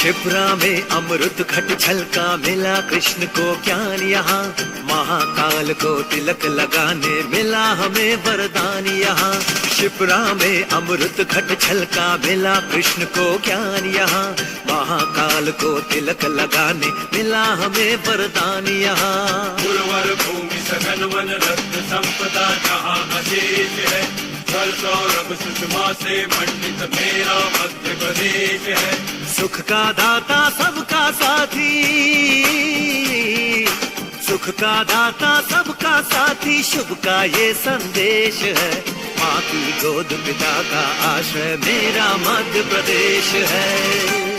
शिप्रा में अमृत घट छलका, मिला कृष्ण को ज्ञान यहाँ। महाकाल को तिलक लगाने मिला हमें वरदान यहाँ। शिप्रा में अमृत घट छलका, मिला कृष्ण को ज्ञान यहाँ। महाकाल को तिलक लगाने मिला हमें वरदान यहाँ। उर्वर भूमि सघन वन रत्न संपदा जहाँ अशेष है। जल सौरभ सुषमा से मंडित मेरा मध्य प्रदेश है। सुख का दाता सबका साथी, सुख का दाता सबका साथी, शुभ का ये संदेश है। माँ की गोद पिता का आश्रय मेरा मध्य प्रदेश है।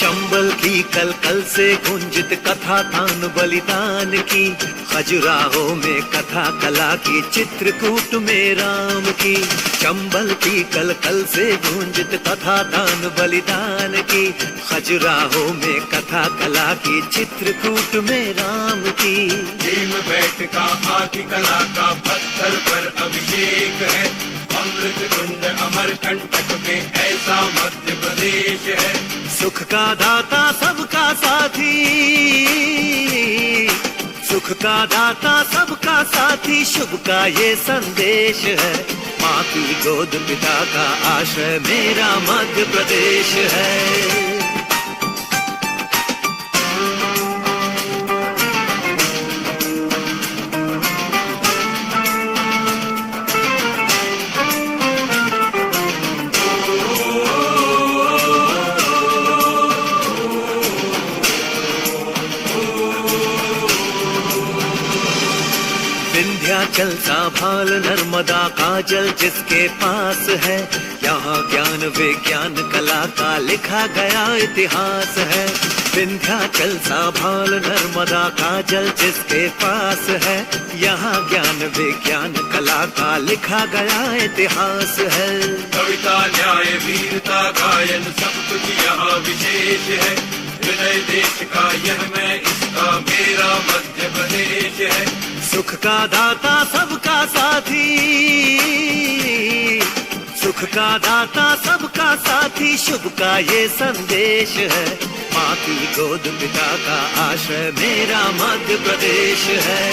चंबल की कल कल से गुंजित कथा तान बलिदान की। खजुराहो में कथा कला की, चित्रकूट में राम की। चंबल की कल कल से गुंजित कथा तान बलिदान की। खजुराहो में कथा कला की, चित्रकूट में राम की। भीम बैठ का आदि कला का पत्थर पर अभिषेक है। अमृत कुंड अमरकंटक में ऐसा मध्य प्रदेश है। सुख का दाता सबका साथी, सुख का दाता सबका साथी, शुभ का ये संदेश है। माँ की गोद पिता का आश्रय मेरा मध्य प्रदेश है। विंध्याचल सा भाल नर्मदा का जल जिसके पास है। यहाँ ज्ञान विज्ञान कला का लिखा गया इतिहास है। विंध्याचल सा भाल नर्मदा का जल जिसके पास है। यहाँ ज्ञान विज्ञान कला का लिखा गया इतिहास है। कविता न्याय वीरता गायन सब कुछ यहाँ विशेष है। हृदय देश का यह मैं इसका मेरा मध्य प्रदेश है। सुख का दाता सबका साथी, सुख का दाता सबका साथी, शुभ का ये संदेश है। माँ की गोद पिता का आश्रय मेरा मध्य प्रदेश है।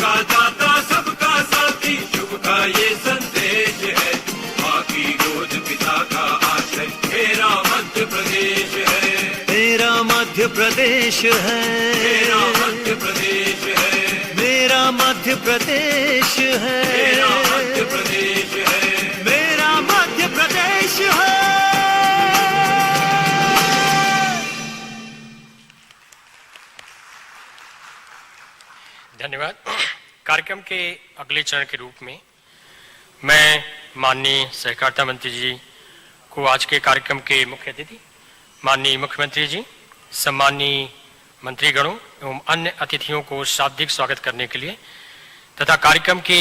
का दाता सबका साथी, शुभ का ये संदेश है। माँ की गोद पिता का आश्रय मेरा मध्य प्रदेश है। मेरा मध्य प्रदेश है। मेरा मध्य प्रदेश है। मेरा मध्य प्रदेश है। मेरा मध्य प्रदेश है। मेरा मध्य प्रदेश है। धन्यवाद। कार्यक्रम के अगले चरण के रूप में मैं माननीय सहकारिता मंत्री जी को आज के कार्यक्रम के मुख्य अतिथि माननीय मुख्यमंत्री जी, सम्मानीय मंत्रीगणों एवं अन्य अतिथियों को शाब्दिक स्वागत करने के लिए तथा कार्यक्रम की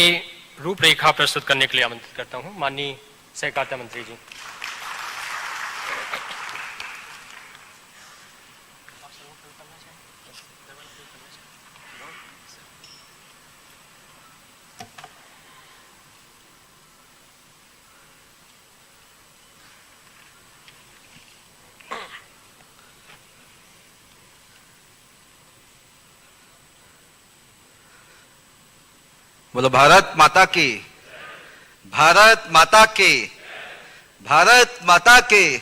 रूपरेखा प्रस्तुत करने के लिए आमंत्रित करता हूं। माननीय सहकारिता मंत्री जी। बोलो भारत माता की, भारत माता की, भारत माता की,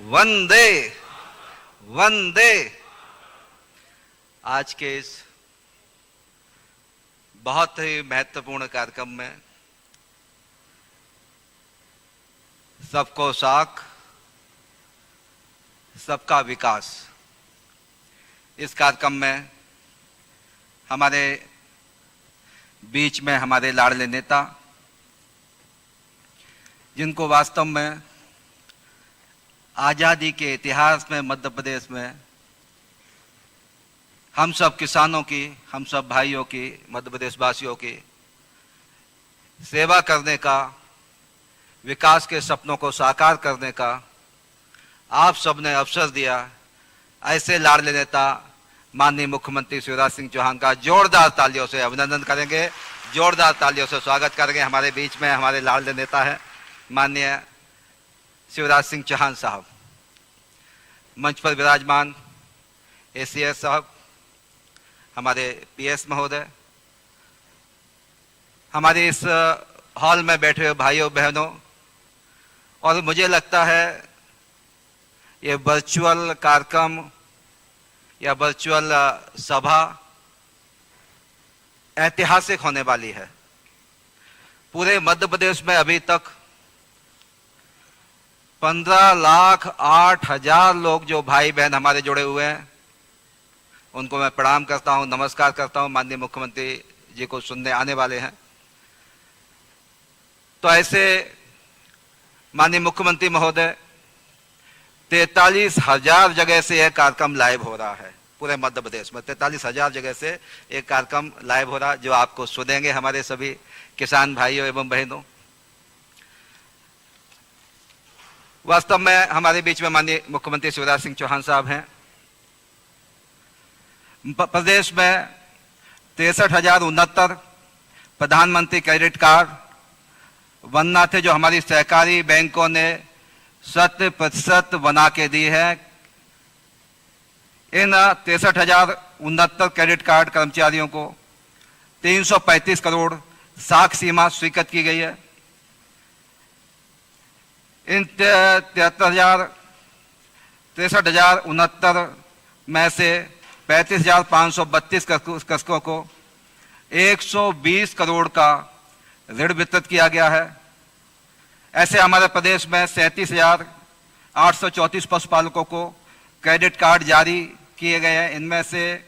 वंदे वंदे। आज के इस बहुत ही महत्वपूर्ण कार्यक्रम में सबको साख, सबका विकास, इस कार्यक्रम में हमारे बीच में हमारे लाडले नेता, जिनको वास्तव में आज़ादी के इतिहास में मध्य प्रदेश में हम सब किसानों की, हम सब भाइयों की, मध्य प्रदेश वासियों की सेवा करने का, विकास के सपनों को साकार करने का आप सबने अवसर दिया। ऐसे लाडले नेता माननीय मुख्यमंत्री शिवराज सिंह चौहान का जोरदार तालियों से अभिनंदन करेंगे, जोरदार तालियों से स्वागत करेंगे। हमारे बीच में हमारे लाडले नेता हैं माननीय शिवराज सिंह चौहान साहब। मंच पर विराजमान एसीएस साहब, हमारे पीएस महोदय, हमारे इस हॉल में बैठे हुए भाइयों बहनों, और मुझे लगता है ये वर्चुअल कार्यक्रम या वर्चुअल सभा ऐतिहासिक होने वाली है। पूरे मध्य प्रदेश में अभी तक 15,08,000 लोग जो भाई बहन हमारे जुड़े हुए हैं, उनको मैं प्रणाम करता हूं, नमस्कार करता हूं। माननीय मुख्यमंत्री जी को सुनने आने वाले हैं। तो ऐसे माननीय मुख्यमंत्री महोदय 43,000 जगह से यह कार्यक्रम लाइव हो रहा है। पूरे मध्य प्रदेश में 43,000 जगह से एक कार्यक्रम लाइव हो रहा है, जो आपको सुनेंगे हमारे सभी किसान भाइयों एवं बहनों। वास्तव में हमारे बीच में माननीय मुख्यमंत्री शिवराज सिंह चौहान साहब हैं। प्रदेश में 63,069 प्रधानमंत्री क्रेडिट कार्ड बनना थे, जो हमारी सहकारी बैंकों ने 100% बना के दी है। इन 63,069 क्रेडिट कार्ड कर्मचारियों को 335 करोड़ साख सीमा स्वीकृत की गई है। इन 63,069 में से 35,532 कृषकों को 120 करोड़ का ऋण वितरित किया गया है। ऐसे हमारे प्रदेश में 37,834 पशुपालकों को क्रेडिट कार्ड जारी किए गए हैं। इनमें से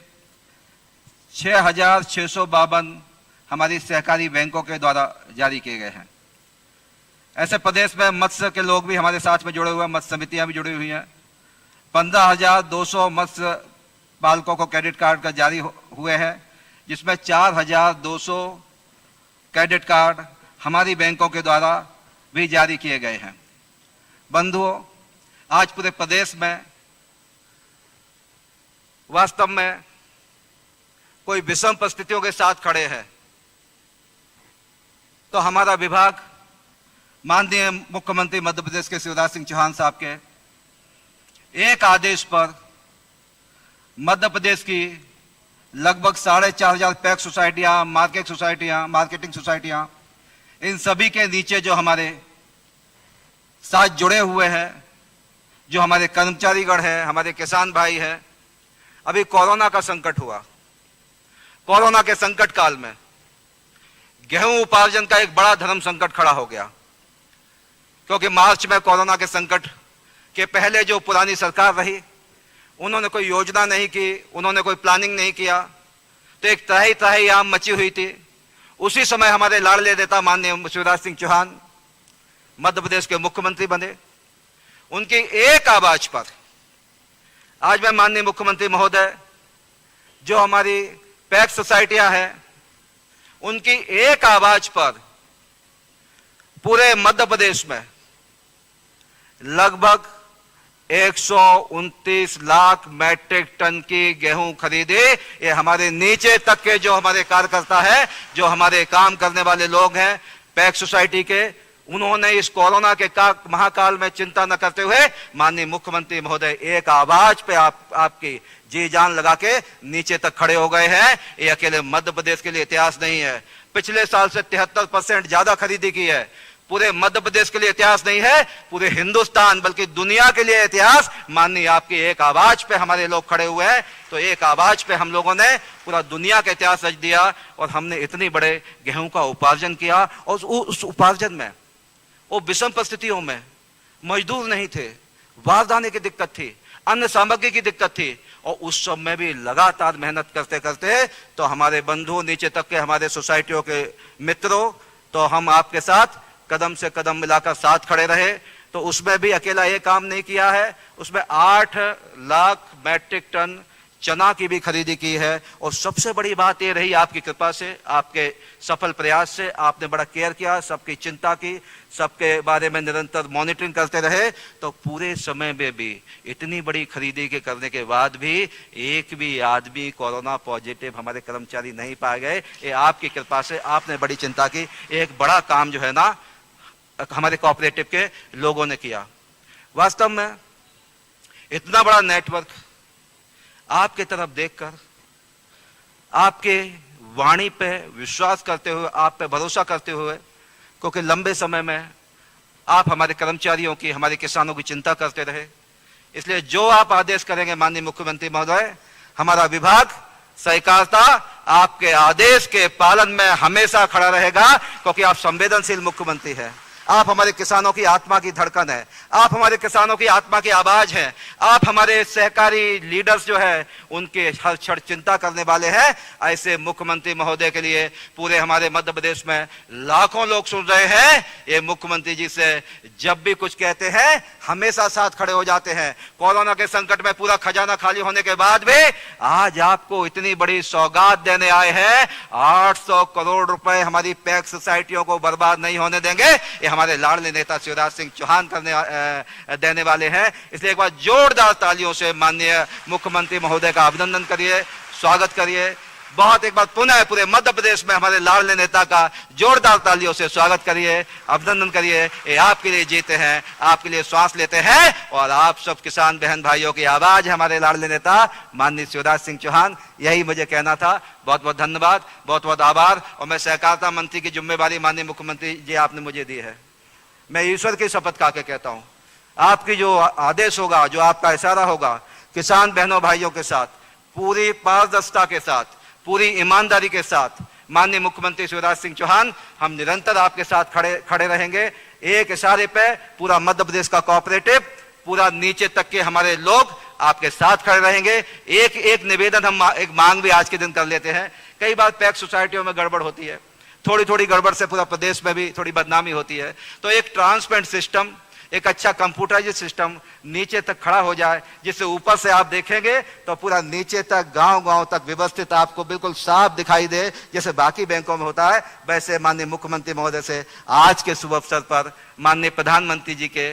6,652 हमारी सहकारी बैंकों के द्वारा जारी किए गए हैं। ऐसे प्रदेश में मत्स्य के लोग भी हमारे साथ में जुड़े हुए हैं, मत्स्य समितियां भी जुड़ी हुई हैं। 15,200 मत्स्य पालकों को क्रेडिट कार्ड का जारी हुए हैं, जिसमें 4,200 क्रेडिट कार्ड हमारी बैंकों के द्वारा भी जारी किए गए हैं। बंधुओं, आज पूरे प्रदेश में वास्तव में कोई विषम परिस्थितियों के साथ खड़े हैं, तो हमारा विभाग माननीय मुख्यमंत्री मध्य प्रदेश के शिवराज सिंह चौहान साहब के एक आदेश पर मध्य प्रदेश की लगभग 4,500 पैक्स सोसाइटियां, मार्केटिंग सोसाइटियां, इन सभी के नीचे जो हमारे साथ जुड़े हुए हैं, जो हमारे कर्मचारीगण हैं, हमारे किसान भाई हैं। अभी कोरोना का संकट हुआ। कोरोना के संकट काल में गेहूं उपार्जन का एक बड़ा धर्म संकट खड़ा हो गया, क्योंकि मार्च में कोरोना के संकट के पहले जो पुरानी सरकार रही, उन्होंने कोई योजना नहीं की, उन्होंने कोई प्लानिंग नहीं किया, तो एक तराही आम मची हुई थी। उसी समय हमारे लाडले नेता माननीय शिवराज सिंह चौहान मध्य प्रदेश के मुख्यमंत्री बने। उनकी एक आवाज पर आज मैं माननीय मुख्यमंत्री महोदय, जो हमारी पैक्स सोसाइटियां हैं, उनकी एक आवाज पर पूरे मध्य प्रदेश में लगभग 129 लाख मैट्रिक टन की गेहूं खरीदे। ये हमारे नीचे तक के जो हमारे कार्यकर्ता है, जो हमारे काम करने वाले लोग हैं पैक्स सोसाइटी के, उन्होंने इस कोरोना के महाकाल में चिंता न करते हुए माननीय मुख्यमंत्री महोदय एक आवाज पे आपकी जी जान लगा के नीचे तक खड़े हो गए हैं। ये अकेले मध्य प्रदेश के लिए इतिहास नहीं है, पिछले साल से 73% ज्यादा खरीदी की है। पूरे मध्य प्रदेश के लिए इतिहास नहीं है, पूरे हिंदुस्तान बल्कि दुनिया के लिए इतिहास। माननीय आपकी एक आवाज पे हमारे लोग खड़े हुए हैं, तो एक आवाज पे हम लोगों ने पूरा दुनिया का इतिहास रच दिया और हमने इतनी बड़े गेहूं का उपार्जन किया। और उस उपार्जन में वो विषम परिस्थितियों में मजदूर नहीं थे, बारदाने की दिक्कत थी, अन्य सामग्री की दिक्कत थी, और उस सब में भी लगातार मेहनत करते करते तो हमारे बंधु नीचे तक के हमारे सोसाइटियों के मित्रों, तो हम आपके साथ कदम से कदम मिलाकर साथ खड़े रहे। तो उसमें भी अकेला ये काम नहीं किया है, उसमें 8 लाख मैट्रिक टन चना की भी खरीदी की है। और सबसे बड़ी बात ये रही, आपकी कृपा से, आपके सफल प्रयास से, आपने बड़ा केयर किया, सबकी चिंता की, सबके बारे में निरंतर मॉनिटरिंग करते रहे। तो पूरे समय में भी इतनी बड़ी खरीदी के करने के बाद भी एक भी आदमी कोरोना पॉजिटिव हमारे कर्मचारी नहीं पाए गए। ये आपकी कृपा से, आपने बड़ी चिंता की। एक बड़ा काम जो है ना हमारे कोऑपरेटिव के लोगों ने किया। वास्तव में इतना बड़ा नेटवर्क आपके तरफ देखकर, आपके वाणी पे विश्वास करते हुए, आप पे भरोसा करते हुए, क्योंकि लंबे समय में आप हमारे कर्मचारियों की, हमारे किसानों की चिंता करते रहे, इसलिए जो आप आदेश करेंगे माननीय मुख्यमंत्री महोदय, हमारा विभाग सहकारिता आपके आदेश के पालन में हमेशा खड़ा रहेगा, क्योंकि आप संवेदनशील मुख्यमंत्री हैं। आप हमारे किसानों की आत्मा की धड़कन है, आप हमारे किसानों की आत्मा की आवाज हैं, आप हमारे सहकारी लीडर्स जो है उनके हर क्षण चिंता करने वाले हैं। ऐसे मुख्यमंत्री महोदय के लिए पूरे हमारे मध्य प्रदेश में लाखों लोग सुन रहे हैं। ये मुख्यमंत्री जी से जब भी कुछ कहते हैं हमेशा साथ खड़े हो जाते हैं। कोरोना के संकट में पूरा खजाना खाली होने के बाद भी आज आपको इतनी बड़ी सौगात देने आए हैं। 800 करोड़ रुपए हमारी पैक्स सोसाइटियों को बर्बाद नहीं होने देंगे, ये हमारे लाडले नेता शिवराज सिंह चौहान देने वाले हैं। इसलिए एक बार जोरदार तालियों से माननीय मुख्यमंत्री महोदय का अभिनंदन करिए, स्वागत करिए। बहुत एक बार पुनः पूरे मध्य प्रदेश में हमारे लाडले नेता का जोरदार तालियों से स्वागत करिए, अभिनंदन करिए। ये आपके लिए जीते हैं, आपके लिए श्वास लेते हैं, और आप सब किसान बहन भाइयों की आवाज है हमारे लाडले नेता माननीय शिवराज सिंह चौहान। यही मुझे कहना था। बहुत बहुत धन्यवाद, बहुत बहुत आभार। और मैं सहकारिता मंत्री की जिम्मेवारी माननीय मुख्यमंत्री जी आपने मुझे दी है। मैं ईश्वर की शपथ खा के कहता हूं, आपकी जो आदेश होगा, जो आपका इशारा होगा, किसान बहनों भाइयों के साथ पूरी पारदर्शिता के साथ, पूरी ईमानदारी के साथ माननीय मुख्यमंत्री शिवराज सिंह चौहान, हम निरंतर आपके साथ खड़े रहेंगे। एक इशारे पे पूरा मध्य प्रदेश का कोऑपरेटिव, पूरा नीचे तक के हमारे लोग आपके साथ खड़े रहेंगे। एक एक निवेदन, हम एक मांग भी आज के दिन कर लेते हैं। कई बार पैक्स सोसाइटियों में गड़बड़ होती है, थोड़ी थोड़ी गड़बड़ से पूरा प्रदेश में भी थोड़ी बदनामी होती है। तो एक ट्रांसपेरेंट सिस्टम, एक अच्छा कंप्यूटराइज्ड सिस्टम नीचे तक खड़ा हो जाए, जिससे ऊपर से आप देखेंगे तो पूरा नीचे तक, गांव-गांव तक व्यवस्थित आपको बिल्कुल साफ दिखाई दे, जैसे बाकी बैंकों में होता है। वैसे माननीय मुख्यमंत्री महोदय से आज के शुभ अवसर पर माननीय प्रधानमंत्री जी के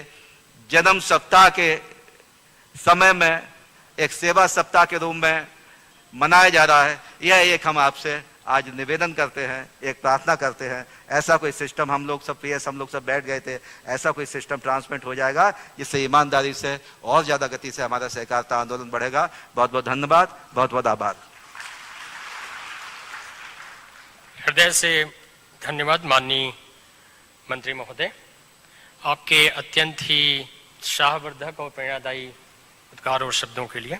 जन्म सप्ताह के समय में एक सेवा सप्ताह के रूप में मनाया जा रहा है। यह एक हम आपसे आज निवेदन करते हैं, एक प्रार्थना करते हैं। ऐसा कोई सिस्टम, हम लोग सब बैठ गए थे, ऐसा कोई सिस्टम ट्रांसमिट हो जाएगा जिससे ईमानदारी से और ज्यादा गति से हमारा सहकारिता आंदोलन बढ़ेगा। बहुत बहुत धन्यवाद, बहुत बहुत आभार। हृदय से धन्यवाद माननीय मंत्री महोदय, आपके अत्यंत ही उत्साहवर्धक और प्रेरणादायी उद्गार और शब्दों के लिए।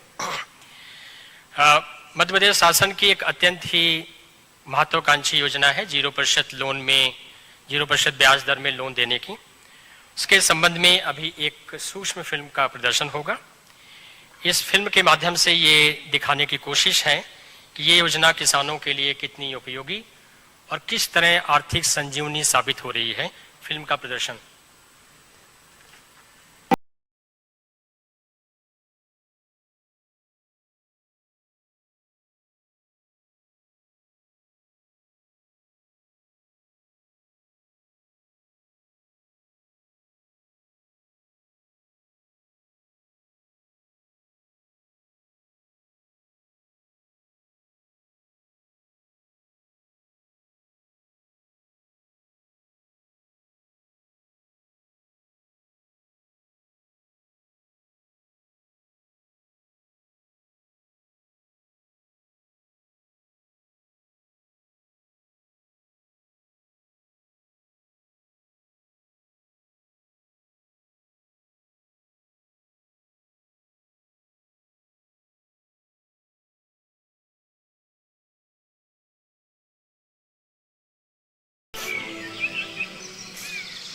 मध्य प्रदेश शासन की एक अत्यंत ही महत्वाकांक्षी योजना है 0% लोन में, 0% ब्याज दर में लोन देने की। उसके संबंध में अभी एक सूक्ष्म फिल्म का प्रदर्शन होगा। इस फिल्म के माध्यम से ये दिखाने की कोशिश है कि ये योजना किसानों के लिए कितनी उपयोगी और किस तरह आर्थिक संजीवनी साबित हो रही है। फिल्म का प्रदर्शन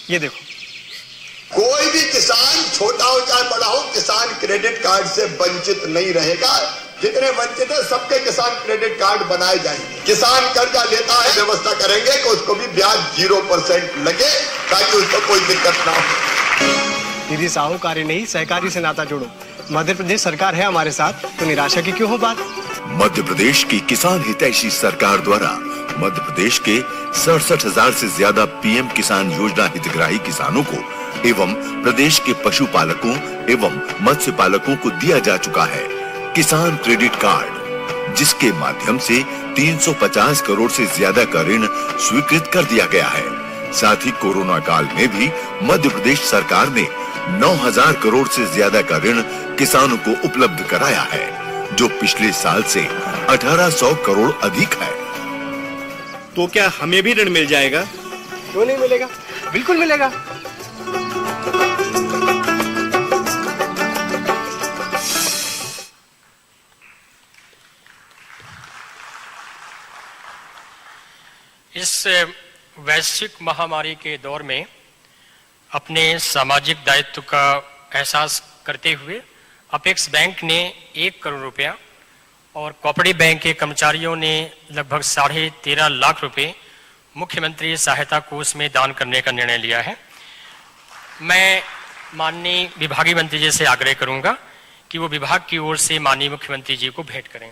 ये देखो। कोई भी किसान, छोटा हो चाहे बड़ा हो, किसान क्रेडिट कार्ड से वंचित नहीं रहेगा। जितने वंचित है सबके किसान क्रेडिट कार्ड बनाए जाएंगे। किसान कर्जा लेता है, व्यवस्था करेंगे कि उसको भी ब्याज 0% लगे, ताकि उसको कोई दिक्कत ना हो। दीदी साहूकारी नहीं, सहकारी से नाता जोड़ो। मध्य प्रदेश सरकार है हमारे साथ, तो निराशा की क्यों हो बात। मध्य प्रदेश की किसान हितैषी सरकार द्वारा मध्य प्रदेश के 67,000 से ज्यादा पीएम किसान योजना हितग्राही किसानों को एवं प्रदेश के पशुपालकों एवं मत्स्य पालकों को दिया जा चुका है किसान क्रेडिट कार्ड, जिसके माध्यम से 350 करोड़ से ज्यादा का ऋण स्वीकृत कर दिया गया है। साथ ही कोरोना काल में भी मध्य प्रदेश सरकार ने 9,000 करोड़ से ज्यादा का ऋण किसानों को उपलब्ध कराया है, जो पिछले साल से 1,800 करोड़ अधिक है। तो क्या हमें भी ऋण मिल जाएगा? क्यों नहीं मिलेगा, बिल्कुल मिलेगा। इस वैश्विक महामारी के दौर में अपने सामाजिक दायित्व का एहसास करते हुए अपेक्स बैंक ने 1 करोड़ रुपया और कोऑपरेटिव बैंक के कर्मचारियों ने लगभग 13.5 लाख रुपए मुख्यमंत्री सहायता कोष में दान करने का निर्णय लिया है। मैं माननीय विभागीय मंत्री जी से आग्रह करूंगा कि वो विभाग की ओर से माननीय मुख्यमंत्री जी को भेंट करें।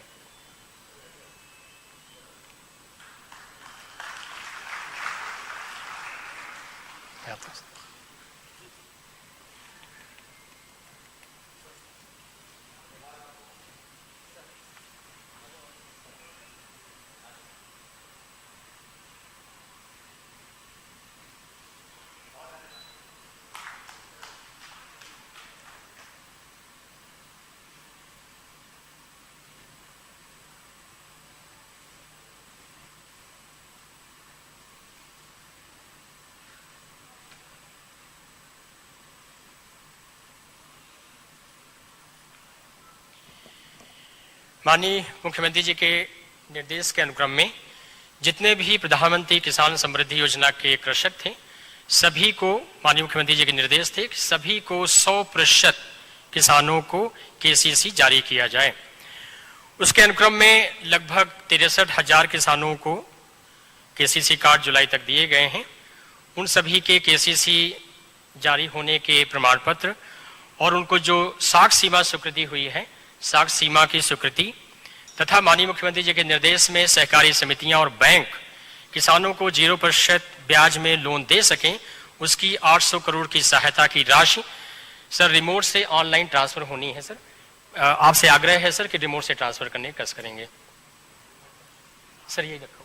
माननीय मुख्यमंत्री जी के निर्देश के अनुक्रम में जितने भी प्रधानमंत्री किसान समृद्धि योजना के कृषक थे, सभी को माननीय मुख्यमंत्री जी के निर्देश थे कि सभी को 100% किसानों को केसीसी जारी किया जाए। उसके अनुक्रम में लगभग 63,000 किसानों को केसीसी कार्ड जुलाई तक दिए गए हैं। उन सभी के केसीसी जारी होने के प्रमाण पत्र और उनको जो साख सीमा स्वीकृति हुई है, साख सीमा की स्वीकृति तथा माननीय मुख्यमंत्री जी के निर्देश में सहकारी समितियां और बैंक किसानों को 0% ब्याज में लोन दे सकें, उसकी 800 करोड़ की सहायता की राशि सर रिमोट से ऑनलाइन ट्रांसफर होनी है। सर आपसे आग्रह है सर कि रिमोट से ट्रांसफर करने कस करेंगे। सर ये रखो।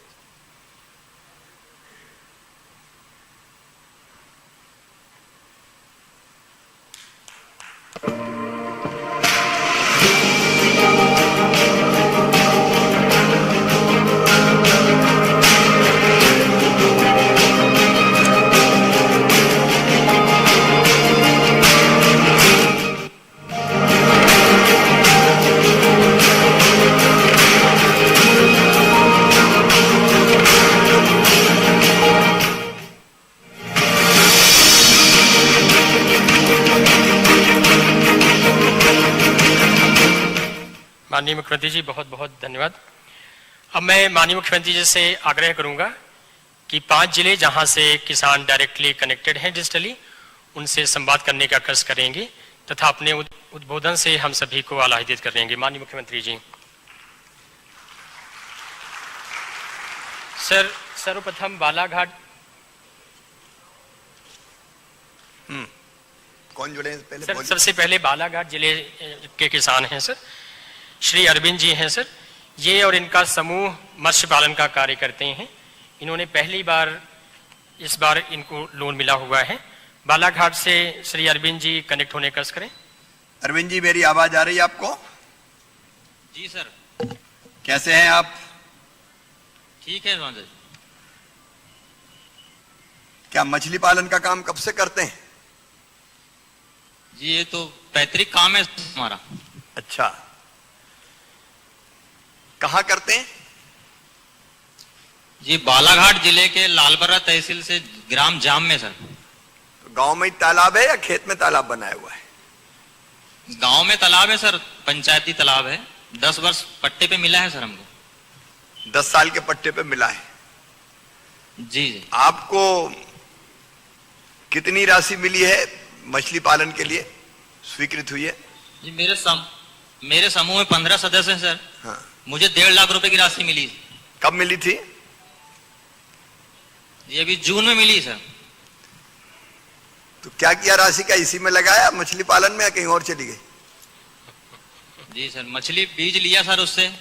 माननीय मुख्यमंत्री जी बहुत बहुत धन्यवाद। अब मैं माननीय मुख्यमंत्री जी से आग्रह करूंगा कि 5 जिले जहां से किसान डायरेक्टली कनेक्टेड हैं डिजिटली, उनसे संवाद करने का कष्ट करेंगे तथा अपने उद्बोधन से हम सभी को आह्लादित करेंगे। माननीय मुख्यमंत्री जी। सर सर्वप्रथम बालाघाट। कौन जुड़े पहले? सर सबसे पहले बालाघाट जिले के किसान हैं सर, श्री अरविंद जी हैं सर। ये और इनका समूह मत्स्य पालन का कार्य करते हैं। इन्होंने पहली बार इस बार इनको लोन मिला हुआ है। बालाघाट से श्री अरविंद जी कनेक्ट होने का करें। अरविंद जी, मेरी आवाज आ रही है आपको? जी सर। कैसे हैं आप? ठीक है जी। क्या मछली पालन का काम कब से करते हैं? जी ये तो पैतृक काम है हमारा। अच्छा, कहाँ करते हैं? जी बालाघाट जिले के लालबर्रा तहसील से ग्राम जाम में सर। तो गांव में ही तालाब है या खेत में तालाब बनाया हुआ है? गांव में तालाब है सर, पंचायती तालाब है। 10 वर्ष पट्टे पे मिला है सर हमको। 10 साल के पट्टे पे मिला है? जी जी। आपको कितनी राशि मिली है मछली पालन के लिए, स्वीकृत हुई है? जी मेरे समूह में 15 सदस्य हैं सर। हाँ। मुझे 1.5 लाख रुपए की राशि मिली। कब मिली थी? ये अभी जून में मिली सर। तो क्या किया राशि का? इसी में लगाया मछली पालन में या कहीं और चली गई? जी सर, मछली बीज लिया सर, उससे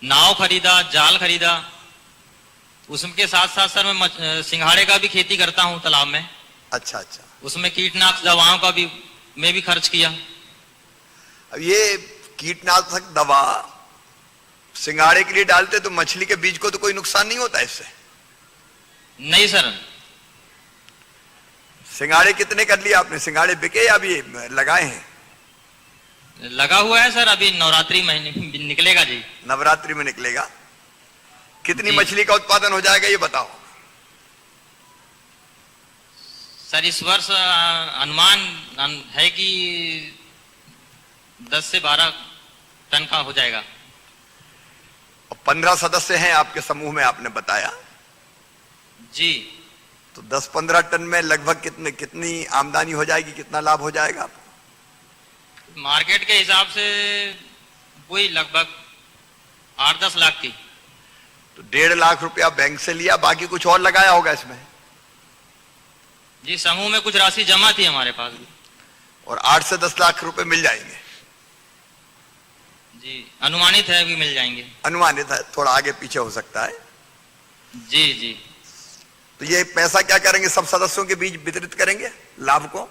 नाव खरीदा, जाल खरीदा, उसके साथ साथ सर मैं सिंघाड़े का भी खेती करता हूँ तालाब में। अच्छा अच्छा। उसमें कीटनाशक दवाओं का भी मैं भी खर्च किया। अब ये कीटनाशक दवा सिंघाड़े के लिए डालते तो मछली के बीज को तो कोई नुकसान नहीं होता इससे? नहीं सर। सिंघाड़े कितने कर लिए आपने? सिंघाड़े बिके या अभी लगाए हैं? लगा हुआ है सर, अभी नवरात्रि महीने निकलेगा जी। नवरात्रि में निकलेगा। कितनी मछली का उत्पादन हो जाएगा ये बताओ? सर इस वर्ष अनुमान है कि 10 से 12 टन का हो जाएगा। 15 सदस्य हैं आपके समूह में आपने बताया जी। तो 10-15 टन में लगभग कितनी आमदनी हो जाएगी? कितना लाभ हो जाएगा? मार्केट के हिसाब से वही लगभग 8-10 लाख की। तो 1.5 लाख रुपया बैंक से लिया, बाकी कुछ और लगाया होगा इसमें? जी समूह में कुछ राशि जमा थी हमारे पास भी। और 8 से 10 लाख रुपए मिल जाएंगे? जी अनुमानित है कि मिल जाएंगे। अनुमानित है, थोड़ा आगे पीछे हो सकता है। जी जी। तो ये पैसा क्या करेंगे? सब सदस्यों के बीच वितरित करेंगे लाभ को?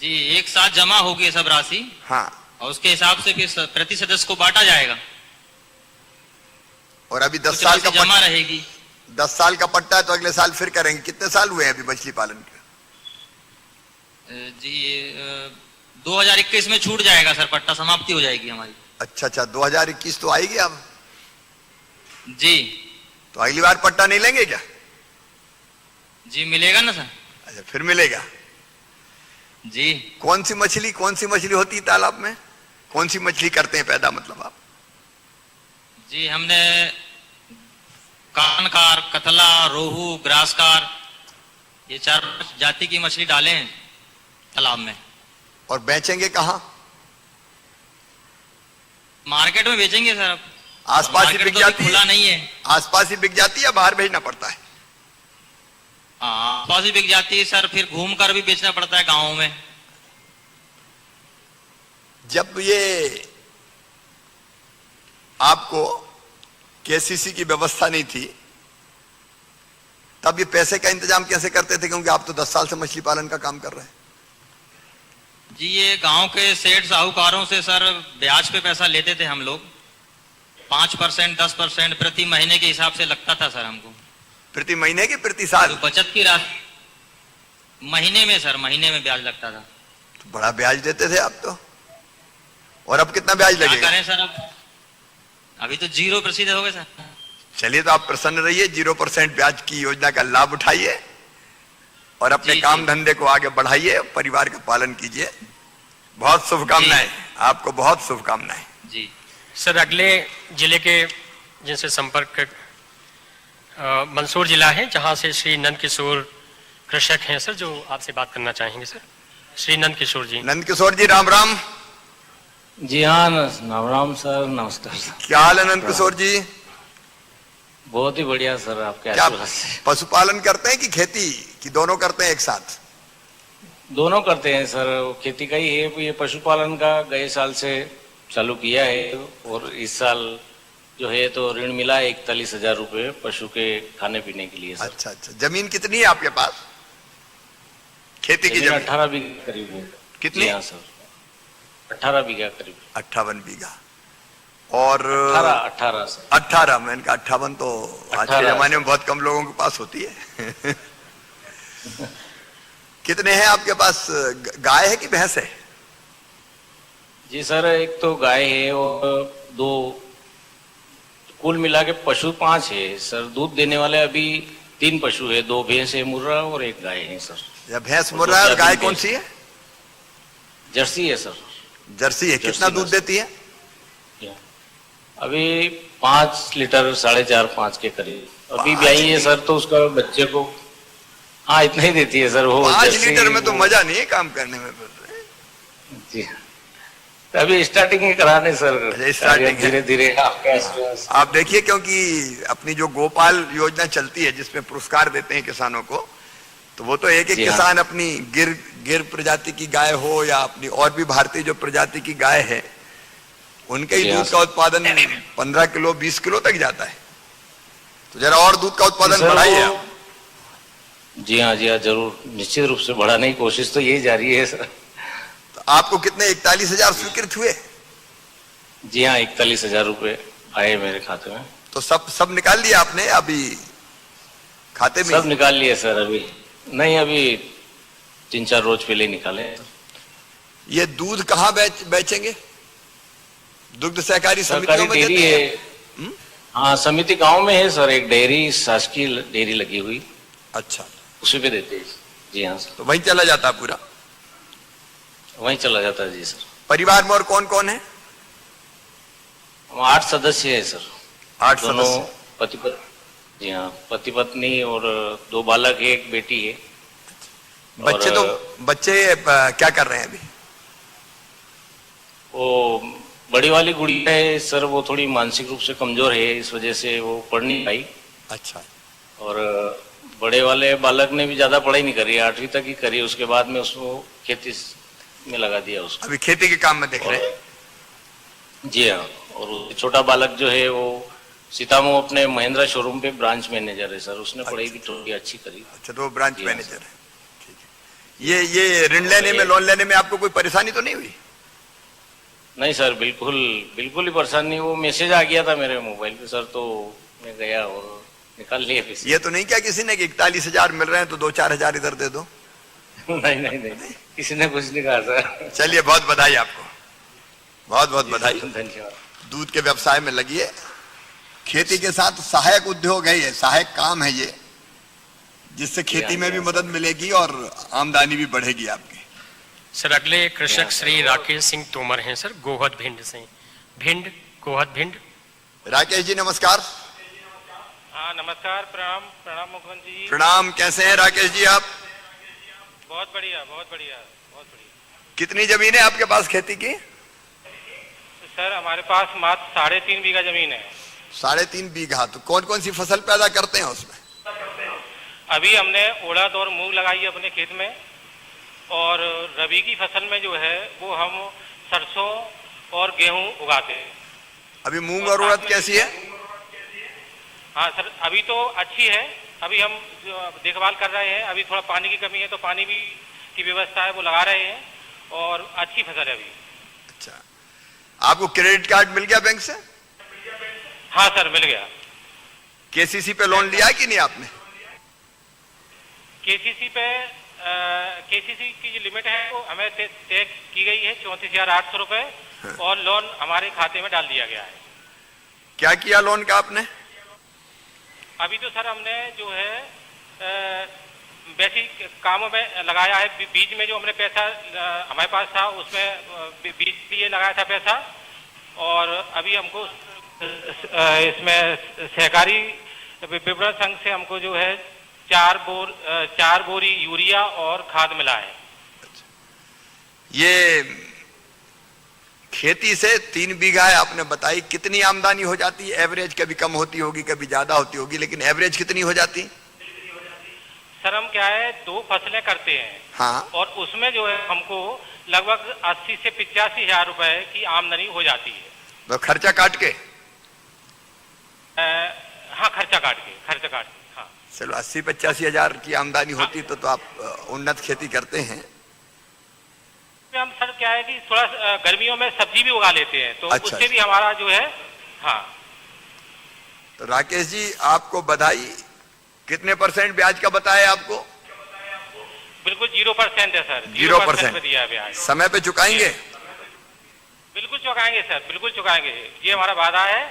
जी एक साथ जमा होगी सब राशि। हाँ। और उसके हिसाब से फिर प्रति सदस्य को बांटा जाएगा। और अभी 10 साल का जमा रहेगी। 10 साल का पट्टा है तो अगले साल फिर करेंगे। कितने साल हुए हैं अभी मछली पालन के? जी 2021 में छूट जाएगा सर, पट्टा समाप्ति हो जाएगी हमारी। अच्छा अच्छा, 2021 तो आएगी अब। जी। तो अगली बार पट्टा नहीं लेंगे क्या? जी मिलेगा ना सर। अच्छा फिर मिलेगा जी। कौन सी मछली होती है तालाब में? कौन सी मछली करते हैं पैदा मतलब आप? जी हमने कानकार, कतला, रोहू, ग्रासकार, ये 4 जाति की मछली डाले हैं तालाब में। और बेचेंगे कहाँ? मार्केट में बेचेंगे सर। आसपास ही बिक जाती है? खुला नहीं है। आसपास ही बिक जाती है या बाहर भेजना पड़ता है? आसपास ही बिक जाती है सर, फिर घूम कर भी बेचना पड़ता है गाँव में। जब ये आपको केसीसी की व्यवस्था नहीं थी तब ये पैसे का इंतजाम कैसे करते थे? क्योंकि आप तो 10 साल से मछली पालन का काम कर रहे हैं। जी ये गांव के सेठ साहूकारों से सर ब्याज पे पैसा लेते थे हम लोग। 5% 10% प्रति महीने के हिसाब से लगता था सर हमको। प्रति महीने की प्रति साल? तो बचत की राशि महीने में सर, महीने में ब्याज लगता था। तो बड़ा ब्याज देते थे आप तो। और अब कितना ब्याज लगेगा? क्या करें सर, अब अभी तो 0% हो गए सर। चलिए तो आप प्रसन्न रहिए, 0% ब्याज की योजना का लाभ उठाइए और अपने काम धंधे को आगे बढ़ाइए, परिवार का पालन कीजिए। बहुत शुभकामनाएं आपको, बहुत शुभकामनाएं जी। सर अगले जिले के जिनसे संपर्क मंदसौर जिला है, जहां से श्री नंद किशोर कृषक हैं सर, जो आपसे बात करना चाहेंगे सर। श्री नंद किशोर जी। नंद किशोर जी राम राम। जी हाँ राम राम सर, नमस्कार सर। क्या हाल है नंद किशोर जी? बहुत ही बढ़िया सर, आपके क्या आशीर्वाद से। पशुपालन करते हैं कि खेती की दोनों करते हैं एक साथ? दोनों करते हैं सर, खेती का ही है। ये पशुपालन का गए साल से चालू किया है और इस साल जो है तो ऋण मिला है 41,000 रुपये पशु के खाने पीने के लिए सर। अच्छा अच्छा। जमीन कितनी है आपके पास खेती की? जमीन 18 बीघा करीब है। कितनी? हाँ सर 18 बीघा करीब। 58 बीघा। और 18 सर। 18 मैंने कहा 58 तो आज के जमाने में बहुत कम लोगों के पास होती है। कितने हैं आपके पास? गाय है कि भैंस है? जी सर एक तो गाय है और 2, कुल मिला के पशु 5 है सर। दूध देने वाले अभी 3 पशु है, 2 भैंस है मुर्रा और 1 गाय है सर। या भैंस मुर्रा है और गाय कौन सी है? जर्सी है सर। जर्सी है। कितना दूध देती है? अभी 5 लीटर 4.5-5 के करीब अभी ब्याई है सर। तो उसका बच्चे को हाँ इतना ही देती है सर वो। 5 लीटर में तो मजा नहीं है काम करने में। जी तो अभी स्टार्टिंग ही कराने सर, स्टार्टिंग धीरे धीरे आप देखिए, क्योंकि अपनी जो गोपाल योजना चलती है जिसमें पुरस्कार देते हैं किसानों को, तो वो तो एक एक किसान अपनी गिर प्रजाति की गाय हो या अपनी और भी भारतीय जो प्रजाति की गाय है, उनके ही दूध का उत्पादन 15 किलो 20 किलो तक जाता है। तो जरा और दूध का उत्पादन बढ़ाइए आप। जी हाँ जरूर, निश्चित रूप से बढ़ाने की कोशिश तो यही जारी है सर। तो आपको कितने 41,000 स्वीकृत हुए? जी हाँ 41,000 रुपए आए मेरे खाते में। तो सब निकाल लिया आपने अभी खाते में? सब निकाल लिया सर, अभी नहीं, अभी 3-4 रोज पहले निकाले। ये दूध कहाँ बेचेंगे? दुग्ध सहकारी समितियों में देते हैं? हाँ समिति गांव में है सर, एक डेयरी, शासकीय डेयरी लगी हुई। अच्छा, उसी पे देते हैं। जी हाँ सर। तो वहीं चला जाता पूरा? वहीं चला जाता है जी सर। परिवार में और कौन कौन है? 8 सदस्य है सर। 8 सदस्य? पति पत्नी। जी हाँ, पति पत्नी और 2 बालक है, 1 बेटी है। बच्चे क्या कर रहे हैं अभी? वो बड़ी वाली गुड़िया है सर, वो थोड़ी मानसिक रूप से कमजोर है, इस वजह से वो पढ़ नहीं पाई। अच्छा। और बड़े वाले बालक ने भी ज्यादा पढ़ाई नहीं करी, 8वीं तक ही करी, उसके बाद में उसको खेती में लगा दिया उसको। अभी खेती के काम में देख रहे हैं? जी हाँ। और छोटा बालक जो है वो सीतामऊ अपने महिंद्रा शोरूम पे ब्रांच मैनेजर है सर, उसने पढ़ाई भी थोड़ी अच्छी करी। अच्छा, तो वो ब्रांच मैनेजर है। ठीक है। ये ऋण लेने में, लोन लेने में आपको कोई परेशानी तो नहीं हुई? नहीं सर, बिल्कुल ही परेशानी नहीं। वो मैसेज आ गया था मेरे मोबाइल पे सर, तो मैं गया और निकाल लिया पैसे। ये तो नहीं क्या किसी ने कि 41,000 मिल रहे हैं तो 2-4 हजार इधर दे दो? नहीं, किसी ने कुछ नहीं कहा सर। चलिए, बहुत बधाई आपको, बहुत बहुत बधाई। धन्यवाद। दूध के व्यवसाय में लगिए। खेती के साथ सहायक उद्योग है ये, सहायक काम है ये, जिससे खेती में भी मदद मिलेगी और आमदनी भी बढ़ेगी आपकी। सर अगले कृषक श्री राकेश सिंह तोमर हैं सर, गोहद भिंड से। गोहद भिंड। राकेश जी नमस्कार। हाँ नमस्कार, प्रणाम मुख्यमंत्री जी। प्रणाम। कैसे हैं राकेश जी आप? बहुत बढ़िया। कितनी जमीन है आपके पास खेती की? सर हमारे पास मात्र 3.5 बीघा जमीन है। 3.5 बीघा। तो कौन कौन सी फसल पैदा करते हैं उसमें? अभी हमने उड़द और मूंग लगाई है अपने खेत में, और रबी की फसल में जो है वो हम सरसों और गेहूं उगाते हैं। अभी मूंग और उड़द कैसी है? हाँ सर, अभी तो अच्छी है। अभी हम देखभाल कर रहे हैं, अभी थोड़ा पानी की कमी है तो पानी भी की व्यवस्था है, वो लगा रहे हैं, और अच्छी फसल है अभी। अच्छा, आपको क्रेडिट कार्ड मिल गया बैंक से? हाँ सर मिल गया। केसीसी पे लोन लिया है कि नहीं आपने? केसीसी की जो लिमिट है वो हमें तय की गई है 34,800 रुपए, और लोन हमारे खाते में डाल दिया गया है। क्या किया लोन का आपने? अभी तो सर हमने जो है बेसिक कामों में लगाया है। बीज में जो हमने पैसा हमारे पास था उसमें बीज लिए लगाया था पैसा, और अभी हमको इसमें सहकारी विपणन संघ से हमको जो है 4 बोरी यूरिया और खाद मिला है। ये खेती से 3 बीघा है आपने बताई, कितनी आमदनी हो जाती है एवरेज? कभी कम होती होगी, कभी ज्यादा होती होगी, लेकिन एवरेज कितनी हो जाती? सर हम क्या है 2 फसलें करते हैं। हाँ। और उसमें जो है हमको लगभग 80 से 85 हजार रुपए की आमदनी हो जाती है। तो खर्चा काट के? हाँ खर्चा काट के हाँ। चलो 80-85 हजार की आमदनी होती तो आप उन्नत खेती करते हैं। हम सर क्या है कि थोड़ा गर्मियों में सब्जी भी उगा लेते हैं, तो अच्छा, उससे भी हमारा जो है। हाँ तो राकेश जी आपको बधाई। कितने % ब्याज का बताया आपको? बिल्कुल 0% है सर। 0% पे दिया है ब्याज। समय पे चुकाएंगे? बिल्कुल चुकाएंगे सर, बिल्कुल चुकाएंगे, ये हमारा वादा है।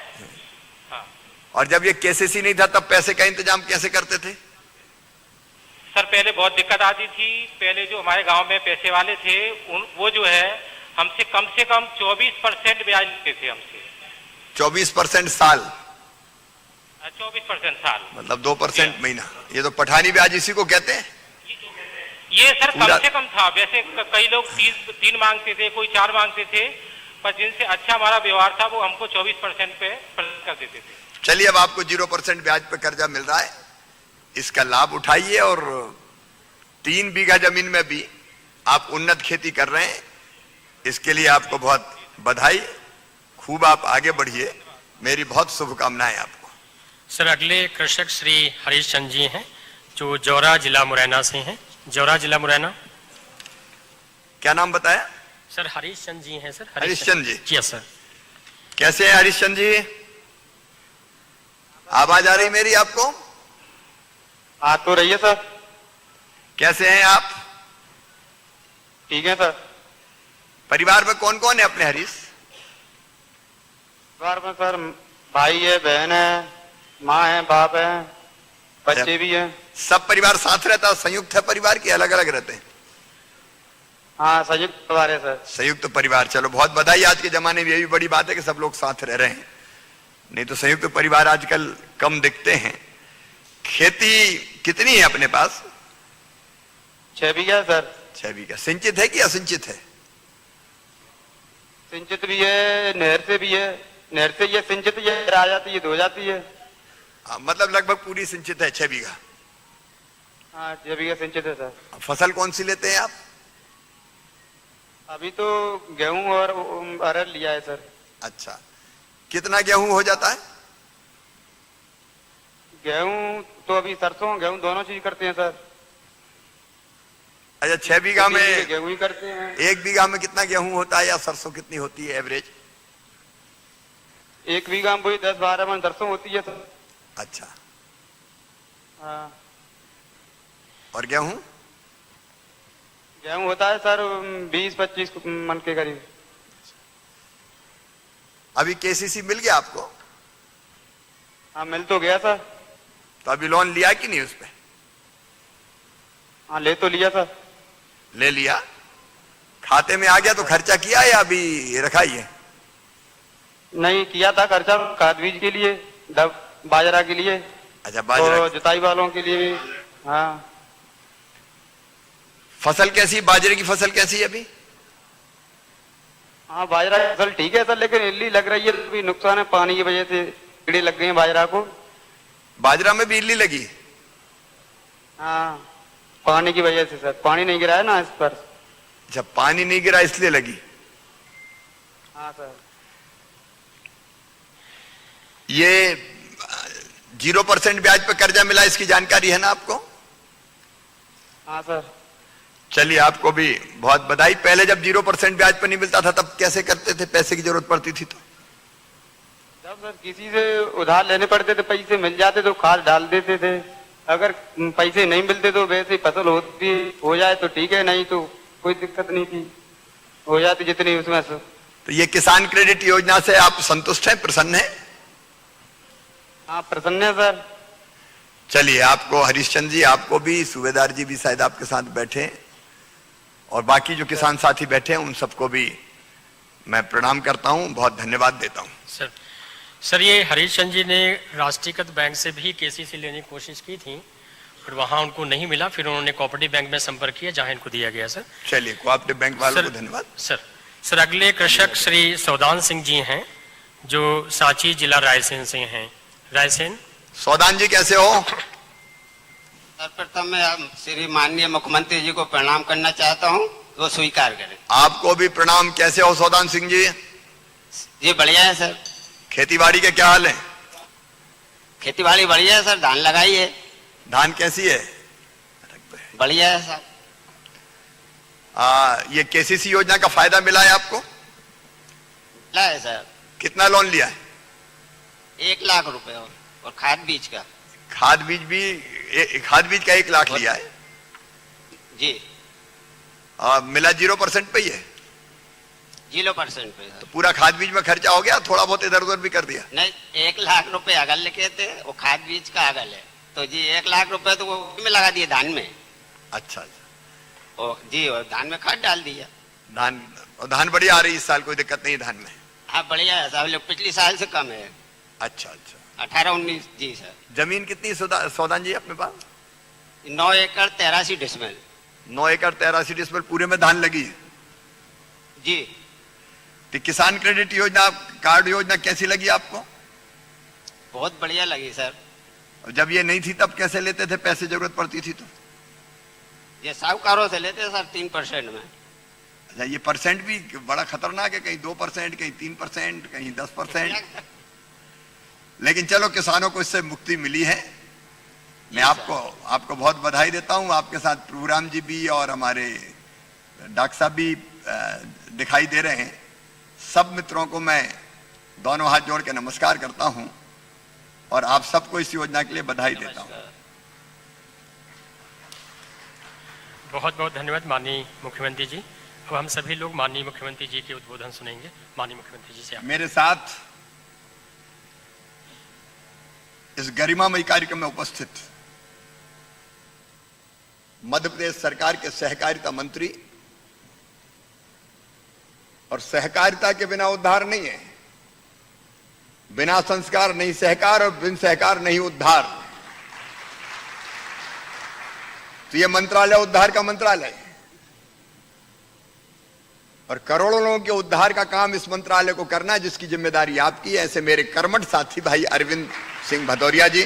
हाँ। और जब ये केसीसी नहीं था तब पैसे का इंतजाम कैसे करते थे? सर पहले बहुत दिक्कत आती थी। पहले जो हमारे गांव में पैसे वाले थे वो जो है हमसे कम 24% ब्याज लेते थे हमसे। 24% साल? 24% साल, मतलब 2% महीना। ये तो पठानी ब्याज इसी को कहते हैं। ये सर कम से कम था। वैसे कई लोग 3 मांगते थे, कोई 4 मांगते थे, पर जिनसे अच्छा हमारा व्यवहार था वो हमको 24% पे कर देते थे। चलिए, अब आपको 0% ब्याज पे कर्जा मिल रहा है, इसका लाभ उठाइए और 3 बीघा जमीन में भी आप उन्नत खेती कर रहे हैं, इसके लिए आपको बहुत बधाई। खूब आप आगे बढ़िए, मेरी बहुत शुभकामनाएं आपको। सर, अगले कृषक श्री हरीश चंद जी हैं, जो जौरा जिला मुरैना से हैं। जौरा जिला मुरैना। क्या नाम बताया? सर हरीश चंद जी हैं। सर हरीश चंद जी। जी सर। कैसे हैं हरीश चंद जी? आवाज आ रही मेरी आपको? आ तो रही है सर। कैसे हैं आप? ठीक है सर। परिवार में कौन कौन है अपने हरीश? परिवार में सर भाई है, बहन है, माँ है, बाप है, बच्चे भी हैं। सब परिवार साथ रहता है? संयुक्त है परिवार की अलग अलग रहते हैं? हाँ, संयुक्त परिवार है सर। संयुक्त परिवार, चलो बहुत बधाई। आज के जमाने में यही बड़ी बात है कि सब लोग साथ रह रहे हैं, नहीं तो संयुक्त परिवार आजकल कम दिखते हैं। खेती कितनी है अपने पास? 6 बीघा सर। 6 बीघा। सिंचित है कि असिंचित है? सिंचित भी है, नहर से भी है। नहर से ये सिंचित ये आ जाती है, धो जाती है। मतलब लगभग पूरी सिंचित है 6 बीघा। हाँ, 6 बीघा सिंचित है सर। फसल कौन सी लेते हैं आप? अभी तो गेहूं और अरहर लिया है सर। अच्छा, कितना गेहूं हो जाता है? गेहूं तो अभी सरसों गेहूं दोनों चीज करते हैं सर। अच्छा, 6 बीघा में गेहूं ही करते हैं। 1 बीघा में कितना गेहूं होता है या सरसों कितनी होती है एवरेज? 1 बीघा में वही 10-12 मन सरसों होती है सर। अच्छा। हाँ। और गेहूं? गेहूं होता है सर 20-25 मन के करीब। अभी केसीसी मिल गया आपको? हाँ, मिल तो गया सर। तो अभी लोन लिया कि नहीं उस पे? हाँ, ले तो लिया सर। ले लिया? खाते में आ गया तो खर्चा किया या अभी रखा ही है? नहीं किया था खर्चा, खाद बीज के लिए, बाजरा के लिए। अच्छा, बाजरा तो जुताई वालों के लिए भी। हाँ। फसल कैसी, बाजरे की फसल कैसी है अभी? हाँ, बाजरा की फसल ठीक है सर, लेकिन इल्ली लग रही है, तो भी नुकसान है। पानी की वजह से कीड़े लग गए हैं बाजरा को। बाजरा में भी इल्ली लगी? हाँ, पानी की वजह से सर। पानी नहीं गिरा है ना इस पर। अच्छा, पानी नहीं गिरा इसलिए लगी? हाँ सर। ये 0% ब्याज पर कर्जा मिला, इसकी जानकारी है ना आपको? हाँ सर। चलिए, आपको भी बहुत बधाई। पहले जब 0% ब्याज पर नहीं मिलता था तब कैसे करते थे? पैसे की जरूरत पड़ती थी तो? जब सर किसी से उधार लेने पड़ते थे, पैसे मिल जाते तो खाद डाल देते थे। अगर पैसे नहीं मिलते तो वैसे फसल होती हो जाए तो ठीक है, नहीं तो कोई दिक्कत नहीं थी, हो जाती जितनी उसमें से। तो ये किसान क्रेडिट योजना से आप संतुष्ट हैं, प्रसन्न हैं? हाँ, प्रसन्न है सर। चलिए, आपको हरीशचंद जी, आपको भी, सूबेदार जी भी शायद आपके साथ बैठे हैं, और बाकी जो किसान साथी बैठे हैं उन सबको भी मैं प्रणाम करता हूं, बहुत धन्यवाद देता हूं। सर ये हरीशचंद जी ने राष्ट्रीयकृत बैंक से भी केसीसी लेने की कोशिश की थी, पर वहां उनको नहीं मिला। फिर उन्होंने कोऑपरेटिव बैंक में संपर्क किया जहां इनको दिया गया। सर चलिए, कोऑपरेटिव बैंक वालों को धन्यवाद। सर अगले कृषक श्री सौदान सिंह जी हैं, जो सांची जिला रायसेन से हैं। रायसेन। सौदान जी कैसे हो? सर्वप्रथम मैं श्री माननीय मुख्यमंत्री जी को प्रणाम करना चाहता हूं, वो स्वीकार करें। आपको भी प्रणाम। कैसे हो सौदान सिंह जी? जी बढ़िया है सर। खेती बाड़ी के क्या हाल है? खेती बाड़ी बढ़िया है सर, धान लगाई है। धान कैसी है? बढ़िया है सर। ये केसीसी योजना का फायदा मिला है आपको? मिला है सर। कितना लोन लिया है? 1 लाख रुपए और खाद बीज का। खाद बीज भी, खाद बीज का 1 लाख लिया है जी। मिला 0% पे ही है? 0% पे। तो पूरा खाद बीज में खर्चा हो गया? थोड़ा बहुत इधर उधर भी कर दिया? नहीं, 1 लाख रुपए अगल लिखे थे, वो खाद बीज का अगल है, तो जी 1 लाख रुपए तो वो में लगा दिए धान में। अच्छा जी, और धान में खाद डाल दिया। धान बढ़िया आ रही इस साल, कोई दिक्कत नहीं धान में? हाँ बढ़िया है साहब, पिछली साल से कम है। अच्छा 18-19। जी सर। जमीन कितनी सौदान जी अपने पास? 9 एकड़ 83 डिसमिल। 9 एकड़ 83 डिसमिल पूरे में धान लगी है जी। तो किसान क्रेडिट योजना, कार्ड योजना कैसी लगी आपको? बहुत बढ़िया लगी सर। और जब ये नहीं थी तब कैसे लेते थे पैसे, जरूरत पड़ती थी तो? ये साहूकारों से लेते सर 3% में। अच्छा, ये परसेंट भी बड़ा खतरनाक है, कहीं 2%, कहीं 3%, कहीं 10%। लेकिन चलो किसानों को इससे मुक्ति मिली है। मैं आपको बहुत बधाई देता हूं। आपके साथ प्रभुराम जी भी और हमारे डॉक्टर साहब भी दिखाई दे रहे हैं। सब मित्रों को मैं दोनों हाथ जोड़ के नमस्कार करता हूं और आप सबको इस योजना के लिए बधाई देता हूं। बहुत बहुत धन्यवाद माननीय मुख्यमंत्री जी। अब हम सभी लोग माननीय मुख्यमंत्री जी के उद्बोधन सुनेंगे। माननीय मुख्यमंत्री जी से आप। मेरे साथ इस गरिमामयी कार्यक्रम में उपस्थित मध्य प्रदेश सरकार के सहकारिता मंत्री, और सहकारिता के बिना उद्धार नहीं है, बिना संस्कार नहीं सहकार और बिन सहकार नहीं उद्धार। तो यह मंत्रालय उद्धार का मंत्रालय है और करोड़ों लोगों के उद्धार का काम इस मंत्रालय को करना है, जिसकी जिम्मेदारी आपकी है। ऐसे मेरे कर्मठ साथी भाई अरविंद सिंह भदौरिया जी,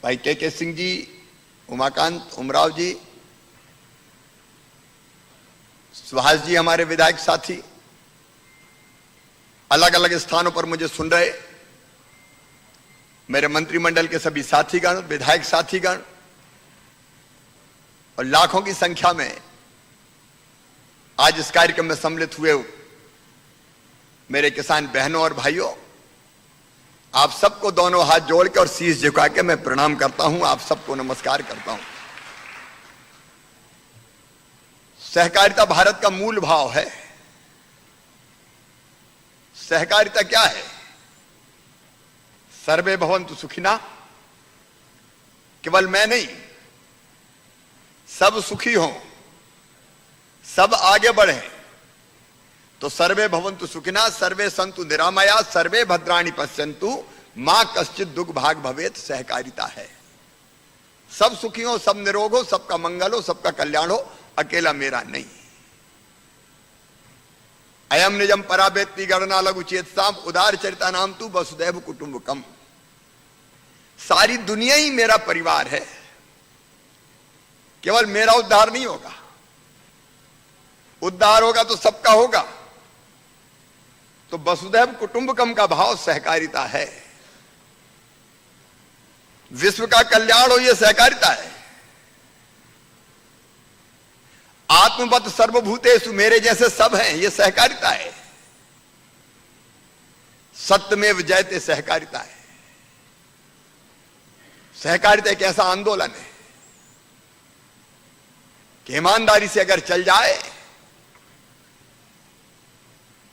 भाई के सिंह जी, उमाकांत उमराव जी, सुभाष जी हमारे विधायक साथी, अलग अलग स्थानों पर मुझे सुन रहे मेरे मंत्रिमंडल के सभी साथीगण, विधायक साथीगण, और लाखों की संख्या में आज इस कार्यक्रम में सम्मिलित हुए मेरे किसान बहनों और भाइयों, आप सबको दोनों हाथ जोड़ के और शीश झुका के मैं प्रणाम करता हूं। आप सबको नमस्कार करता हूं। सहकारिता भारत का मूल भाव है। सहकारिता क्या है? सर्वे भवन्तु सुखिना, केवल मैं नहीं, सब सुखी हों, सब आगे बढ़े। तो सर्वे भवन्तु सुखिना, सर्वे सन्तु निरामया, सर्वे भद्राणि पश्यन्तु, मां कश्चित् दुख भाग भवेत्। सहकारिता है सब सुखी हो, सब निरोग हो, सबका मंगल हो, सबका कल्याण हो, अकेला मेरा नहीं। अयम निजम परावेत्ति गणना लघु चेतसाम उदार चरिता नाम तू वसुदैव कुटुंबकम। सारी दुनिया ही मेरा परिवार है। केवल मेरा उद्धार नहीं होगा, उद्धार होगा तो सबका होगा। तो वसुदैव कुटुंबकम का भाव सहकारिता है। विश्व का कल्याण हो, यह सहकारिता है। आत्मवत सर्वभूतेषु, मेरे जैसे सब हैं, यह सहकारिता है। सत्यमेव जयते, सहकारिता है। सहकारिता एक ऐसा आंदोलन है कि ईमानदारी से अगर चल जाए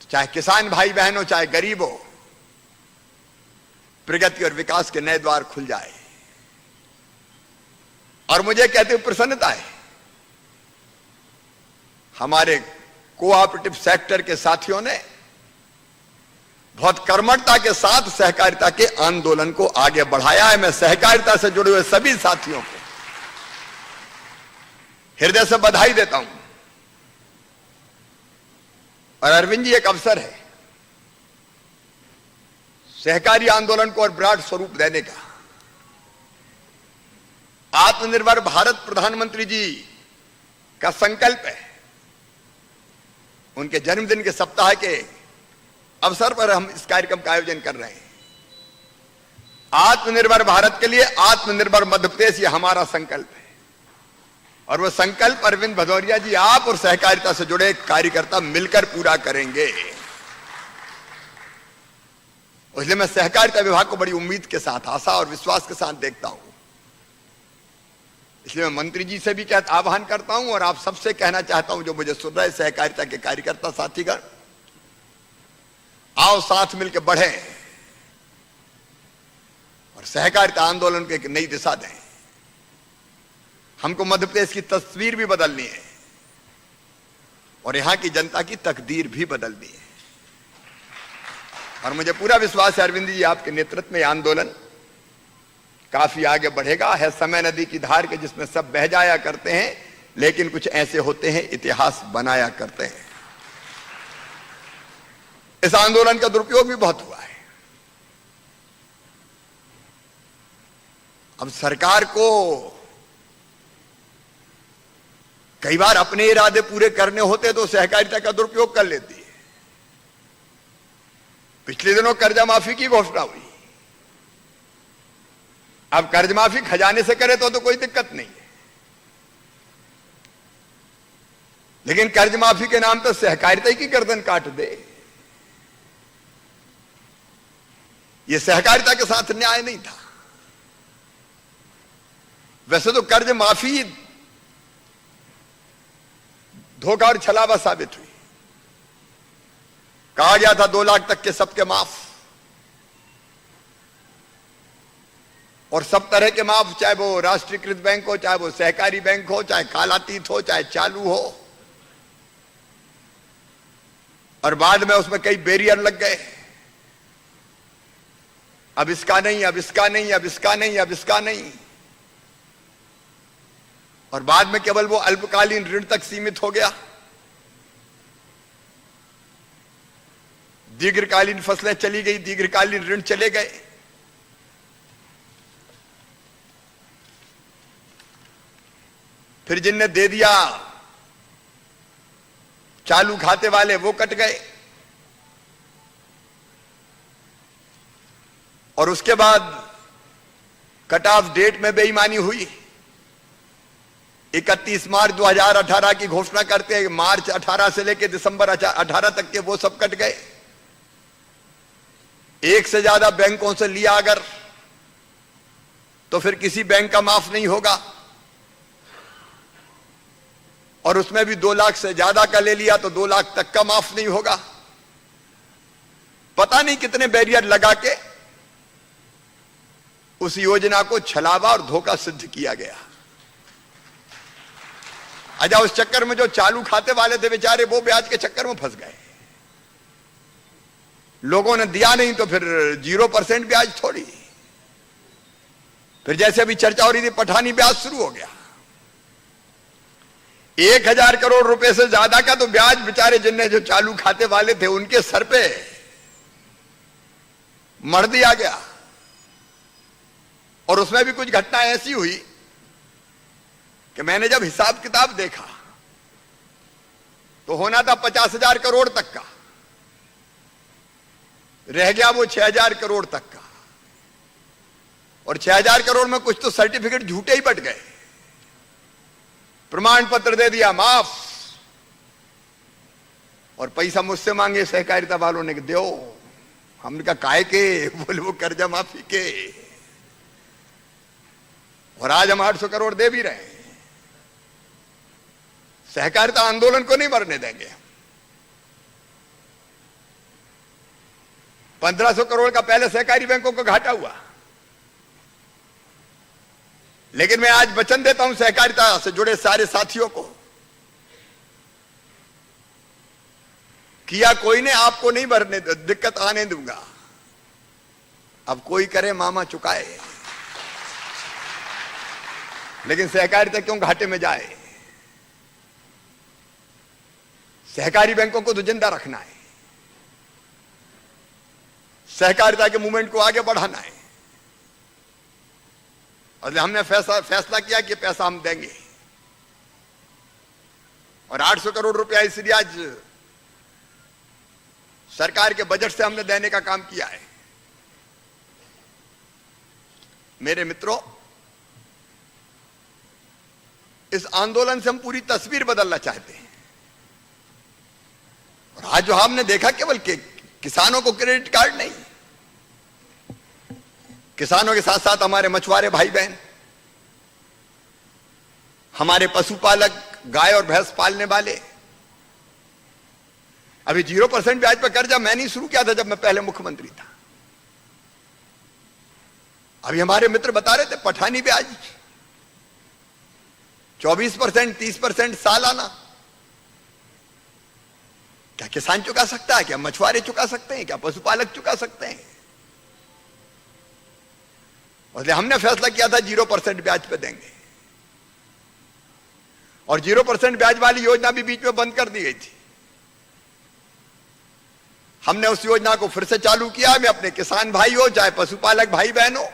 तो चाहे किसान भाई बहन हो, चाहे गरीब हो, प्रगति और विकास के नए द्वार खुल जाए। और मुझे कहते हुए प्रसन्नता है, हमारे कोऑपरेटिव सेक्टर के साथियों ने बहुत कर्मठता के साथ सहकारिता के आंदोलन को आगे बढ़ाया है। मैं सहकारिता से जुड़े हुए सभी साथियों को हृदय से बधाई देता हूं। और अरविंद जी, एक अवसर है सहकारी आंदोलन को और विराट स्वरूप देने का। आत्मनिर्भर भारत प्रधानमंत्री जी का संकल्प है। उनके जन्मदिन के सप्ताह के अवसर पर हम इस कार्यक्रम का आयोजन कर रहे हैं। आत्मनिर्भर भारत के लिए आत्मनिर्भर मध्य प्रदेश, ये हमारा संकल्प है। और वो संकल्प अरविंद भदौरिया जी, आप और सहकारिता से जुड़े कार्यकर्ता मिलकर पूरा करेंगे। इसलिए मैं सहकारिता विभाग को बड़ी उम्मीद के साथ, आशा और विश्वास के साथ देखता हूं। इसलिए मैं मंत्री जी से भी आह्वान करता हूं और आप सबसे कहना चाहता हूं जो मुझे सुन रहे सहकारिता के कार्यकर्ता साथीगण, आओ साथ मिलकर बढ़े और सहकारिता आंदोलन को एक नई दिशा दें। हमको मध्य प्रदेश की तस्वीर भी बदलनी है और यहां की जनता की तकदीर भी बदलनी है। और मुझे पूरा विश्वास है अरविंद जी, आपके नेतृत्व में आंदोलन काफी आगे बढ़ेगा। है समय नदी की धार के जिसमें सब बह जाया करते हैं, लेकिन कुछ ऐसे होते हैं इतिहास बनाया करते हैं। इस आंदोलन का दुरुपयोग भी बहुत हुआ है। अब सरकार को कई बार अपने इरादे पूरे करने होते तो सहकारिता का दुरुपयोग कर लेती है। पिछले दिनों कर्जा माफी की घोषणा हुई। अब कर्ज माफी खजाने से करे तो कोई दिक्कत नहीं है, लेकिन कर्ज माफी के नाम पर सहकारिता की गर्दन काट दे, यह सहकारिता के साथ न्याय नहीं था। वैसे तो कर्ज माफी धोखा और छलावा साबित हुई। कहा गया था 2 लाख तक के सबके माफ, और सब तरह के माफ, चाहे वो राष्ट्रीयकृत बैंक हो, चाहे वो सहकारी बैंक हो, चाहे कालातीत हो, चाहे चालू हो। और बाद में उसमें कई बैरियर लग गए, अब इसका नहीं, अब इसका नहीं, अब इसका नहीं, अब इसका नहीं। और बाद में केवल वो अल्पकालीन ऋण तक सीमित हो गया। दीर्घकालीन फसलें चली गई, दीर्घकालीन ऋण चले गए। फिर जिनने दे दिया चालू खाते वाले, वो कट गए। और उसके बाद कट ऑफ डेट में बेईमानी हुई। 31 मार्च 2018 की घोषणा करते हैं, मार्च 18 से लेकर दिसंबर 18 तक के वो सब कट गए। एक से ज्यादा बैंकों से लिया अगर, तो फिर किसी बैंक का माफ नहीं होगा। और उसमें भी 2 लाख से ज्यादा का ले लिया तो 2 लाख तक का माफ नहीं होगा। पता नहीं कितने बैरियर लगा के उस योजना को छलावा और धोखा सिद्ध किया गया। अच्छा, उस चक्कर में जो चालू खाते वाले थे बेचारे, वो ब्याज के चक्कर में फंस गए। लोगों ने दिया नहीं तो फिर 0% ब्याज थोड़ी। फिर जैसे अभी चर्चा हो रही थी, पठानी ब्याज शुरू हो गया। 1000 करोड़ रुपए से ज्यादा का तो ब्याज बेचारे जिनने जो चालू खाते वाले थे उनके सर पे मर दिया गया। और उसमें भी कुछ घटना ऐसी हुई कि मैंने जब हिसाब किताब देखा तो होना था 50,000 करोड़ तक का, रह गया वो 6,000 करोड़ तक का। और 6,000 करोड़ में कुछ तो सर्टिफिकेट झूठे ही बट गए। प्रमाण पत्र दे दिया माफ, और पैसा मुझसे मांगे सहकारिता वालों ने, दो। हमने कहा काहे के? बोले वो कर्जा माफी के। और आज हम 800 करोड़ दे भी रहे हैं। सहकारिता आंदोलन को नहीं मरने देंगे। 1500 करोड़ का पहले सहकारी बैंकों को घाटा हुआ, लेकिन मैं आज वचन देता हूं सहकारिता से जुड़े सारे साथियों को, किया कोई ने, आपको नहीं भरने दिक्कत आने दूंगा। अब कोई करे मामा चुकाए, लेकिन सहकारिता क्यों घाटे में जाए? सहकारी बैंकों को तो जिंदा रखना है, सहकारिता के मूवमेंट को आगे बढ़ाना है। और हमने फैसला किया कि पैसा हम देंगे, और 800 करोड़ रुपया इसलिए आज सरकार के बजट से हमने देने का काम किया है। मेरे मित्रों, इस आंदोलन से हम पूरी तस्वीर बदलना चाहते हैं। और आज जो हमने देखा, केवल किसानों को क्रेडिट कार्ड नहीं, किसानों के साथ साथ हमारे मछुआरे भाई बहन, हमारे पशुपालक, गाय और भैंस पालने वाले। अभी 0% ब्याज पर कर्जा मैंने शुरू किया था जब मैं पहले मुख्यमंत्री था। अभी हमारे मित्र बता रहे थे पठानी ब्याज 24%, 30% सालाना। क्या किसान चुका सकता है? क्या मछुआरे चुका सकते हैं? क्या पशुपालक चुका सकते हैं? इसलिए हमने फैसला किया था 0% ब्याज पे देंगे, और 0% ब्याज वाली योजना भी बीच में बंद कर दी गई थी। हमने उस योजना को फिर से चालू किया। मैं अपने किसान भाई हो, चाहे पशुपालक भाई बहन हो,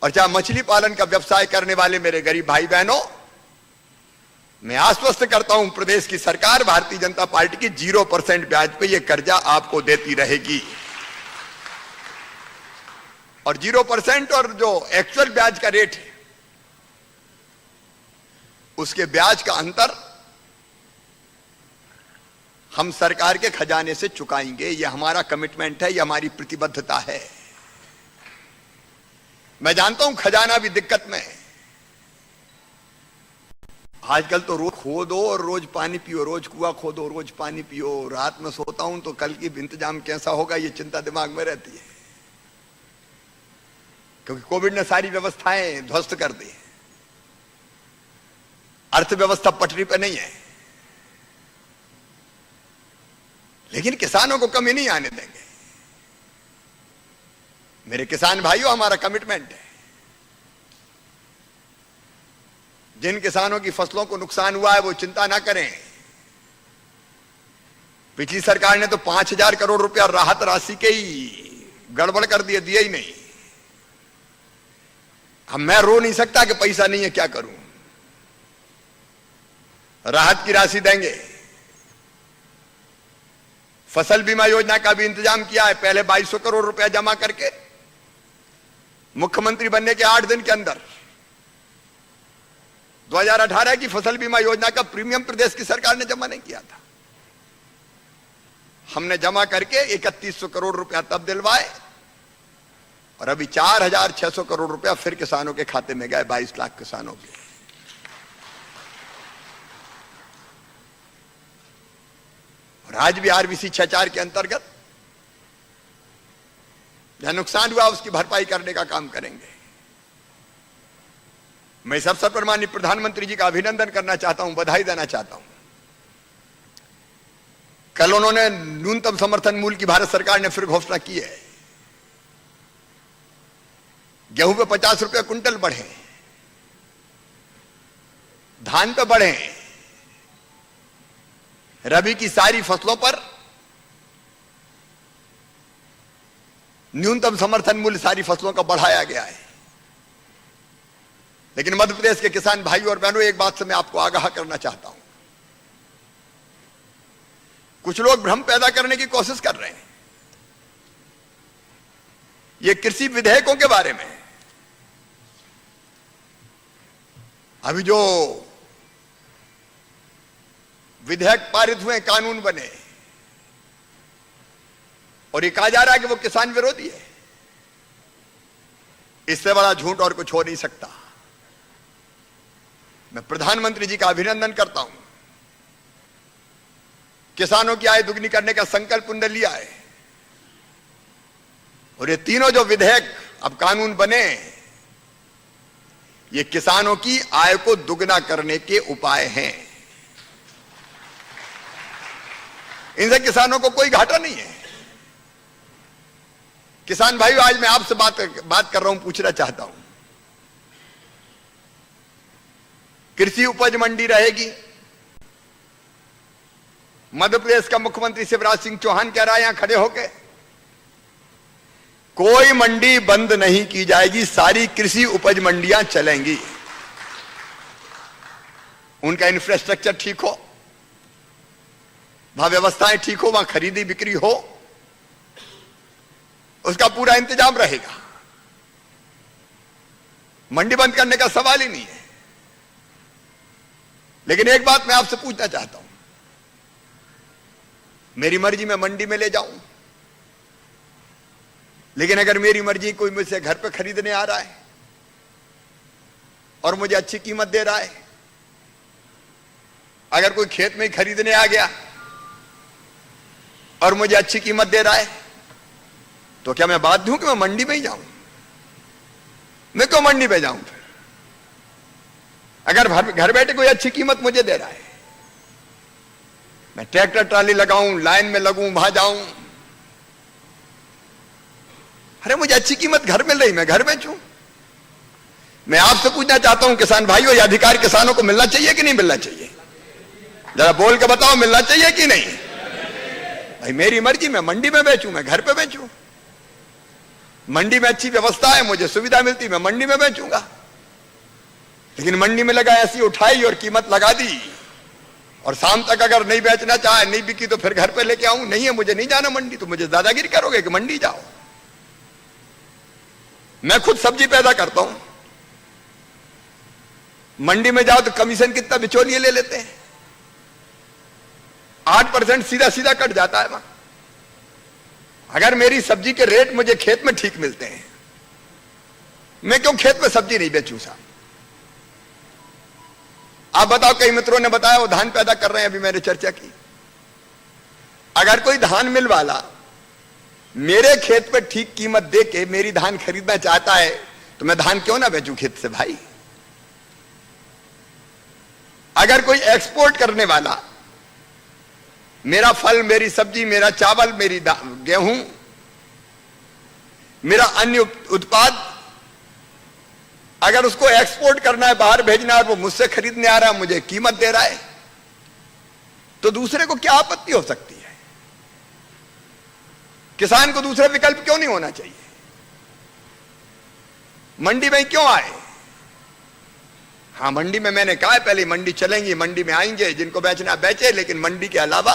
और चाहे मछली पालन का व्यवसाय करने वाले मेरे गरीब भाई बहनों, मैं आश्वस्त करता हूं प्रदेश की सरकार भारतीय जनता पार्टी की 0% ब्याज पे ये कर्जा आपको देती रहेगी। और 0% और जो एक्चुअल ब्याज का रेट है, उसके ब्याज का अंतर हम सरकार के खजाने से चुकाएंगे। यह हमारा कमिटमेंट है, यह हमारी प्रतिबद्धता है। मैं जानता हूं खजाना भी दिक्कत में है। आजकल तो रोज खोदो और रोज पानी पियो, रोज कुआं खोदो रोज पानी पियो। रात में सोता हूं तो कल की इंतजाम कैसा होगा ये चिंता दिमाग में रहती है, क्योंकि कोविड ने सारी व्यवस्थाएं ध्वस्त कर दी। अर्थव्यवस्था पटरी पे नहीं है, लेकिन किसानों को कमी नहीं आने देंगे। मेरे किसान भाइयों, हमारा कमिटमेंट है, जिन किसानों की फसलों को नुकसान हुआ है वो चिंता ना करें। पिछली सरकार ने तो 5,000 करोड़ रुपया राहत राशि के ही गड़बड़ कर दिए, दिए ही नहीं। अब मैं रो नहीं सकता कि पैसा नहीं है, क्या करूं। राहत की राशि देंगे। फसल बीमा योजना का भी इंतजाम किया है। पहले 2200 करोड़ रुपया जमा करके मुख्यमंत्री बनने के 8 दिन के अंदर 2018 की फसल बीमा योजना का प्रीमियम प्रदेश की सरकार ने जमा नहीं किया था। हमने जमा करके 3100 करोड़ रुपया तब दिलवाए, और अभी 4600 करोड़ रुपया फिर किसानों के खाते में गए, 22 लाख किसानों के। और आज भी आरबीसी 6-4 के अंतर्गत जहां नुकसान हुआ उसकी भरपाई करने का काम करेंगे। मैं इस अवसर पर माननीय प्रधानमंत्री जी का अभिनंदन करना चाहता हूं, बधाई देना चाहता हूं। कल उन्होंने न्यूनतम समर्थन मूल्य की भारत सरकार ने फिर घोषणा की है। गेहूं पे 50 रुपये कुंटल बढ़े, धान पे बढ़े, रबी की सारी फसलों पर न्यूनतम समर्थन मूल्य सारी फसलों का बढ़ाया गया है। लेकिन मध्य प्रदेश के किसान भाइयों और बहनों, एक बात से मैं आपको आगाह करना चाहता हूं। कुछ लोग भ्रम पैदा करने की कोशिश कर रहे हैं ये कृषि विधेयकों के बारे में। अभी जो विधेयक पारित हुए, कानून बने, और ये कहा जा रहा है कि वो किसान विरोधी है। इससे बड़ा झूठ और कुछ हो नहीं सकता। मैं प्रधानमंत्री जी का अभिनंदन करता हूं। किसानों की आय दुगनी करने का संकल्प उन्होंने लिया है, और ये तीनों जो विधेयक अब कानून बने, ये किसानों की आय को दुगना करने के उपाय हैं। इनसे किसानों को कोई घाटा नहीं है। किसान भाइयों, आज मैं आपसे बात कर रहा हूं, पूछना चाहता हूं, कृषि उपज मंडी रहेगी। मध्य प्रदेश का मुख्यमंत्री शिवराज सिंह चौहान कह रहा है यहां खड़े होकर, कोई मंडी बंद नहीं की जाएगी, सारी कृषि उपज मंडियां चलेंगी। उनका इंफ्रास्ट्रक्चर ठीक हो, वहां व्यवस्थाएं ठीक हो, वहां खरीदी बिक्री हो, उसका पूरा इंतजाम रहेगा। मंडी बंद करने का सवाल ही नहीं है। लेकिन एक बात मैं आपसे पूछना चाहता हूं, मेरी मर्जी में मंडी में ले जाऊं, लेकिन अगर मेरी मर्जी कोई मुझसे घर पे खरीदने आ रहा है और मुझे अच्छी कीमत दे रहा है, अगर कोई खेत में ही खरीदने आ गया और मुझे अच्छी कीमत दे रहा है, तो क्या मैं बाध्य हूं कि मैं मंडी में ही जाऊं? मैं क्यों मंडी में जाऊं? अगर घर बैठे कोई अच्छी कीमत मुझे दे रहा है, मैं ट्रैक्टर ट्राली लगाऊं, लाइन में लगूं, वहां जाऊं, अरे मुझे अच्छी कीमत घर मिल रही, मैं घर बेचूं। मैं आपसे पूछना चाहता हूं किसान भाइयों, यह अधिकार किसानों को मिलना चाहिए कि नहीं मिलना चाहिए? जरा बोल के बताओ, मिलना चाहिए कि नहीं? भाई मेरी मर्जी, मैं मंडी में बेचूं, मैं घर पे बेचूं। मंडी में अच्छी व्यवस्था है, मुझे सुविधा मिलती, मैं मंडी में बेचूंगा। लेकिन मंडी में लगा ऐसी उठाई और कीमत लगा दी, और शाम तक अगर नहीं बेचना चाहे, नहीं बिकी तो फिर घर पे लेके आऊं। नहीं है, मुझे नहीं जाना मंडी, तो मुझे दादागिरी करोगे कि मंडी जाओ? मैं खुद सब्जी पैदा करता हूं, मंडी में जाओ तो कमीशन कितना बिचौलिए ले लेते हैं, 8% सीधा सीधा कट जाता है वहां। अगर मेरी सब्जी के रेट मुझे खेत में ठीक मिलते हैं, मैं क्यों खेत में सब्जी नहीं बेचूं साहब? आप बताओ, कई मित्रों ने बताया वो धान पैदा कर रहे हैं, अभी मैंने चर्चा की। अगर कोई धान मिल वाला मेरे खेत पे ठीक कीमत दे के मेरी धान खरीदना चाहता है, तो मैं धान क्यों ना बेचूं खेत से भाई? अगर कोई एक्सपोर्ट करने वाला मेरा फल, मेरी सब्जी, मेरा चावल, मेरी गेहूं, मेरा अन्य उत्पाद, अगर उसको एक्सपोर्ट करना है, बाहर भेजना है, और वो मुझसे खरीदने आ रहा है, मुझे कीमत दे रहा है, तो दूसरे को क्या आपत्ति हो सकती है? किसान को दूसरा विकल्प क्यों नहीं होना चाहिए? मंडी में क्यों आए? हाँ, मंडी में मैंने कहा है पहले, मंडी चलेंगी, मंडी में आएंगे, जिनको बेचना बेचे, लेकिन मंडी के अलावा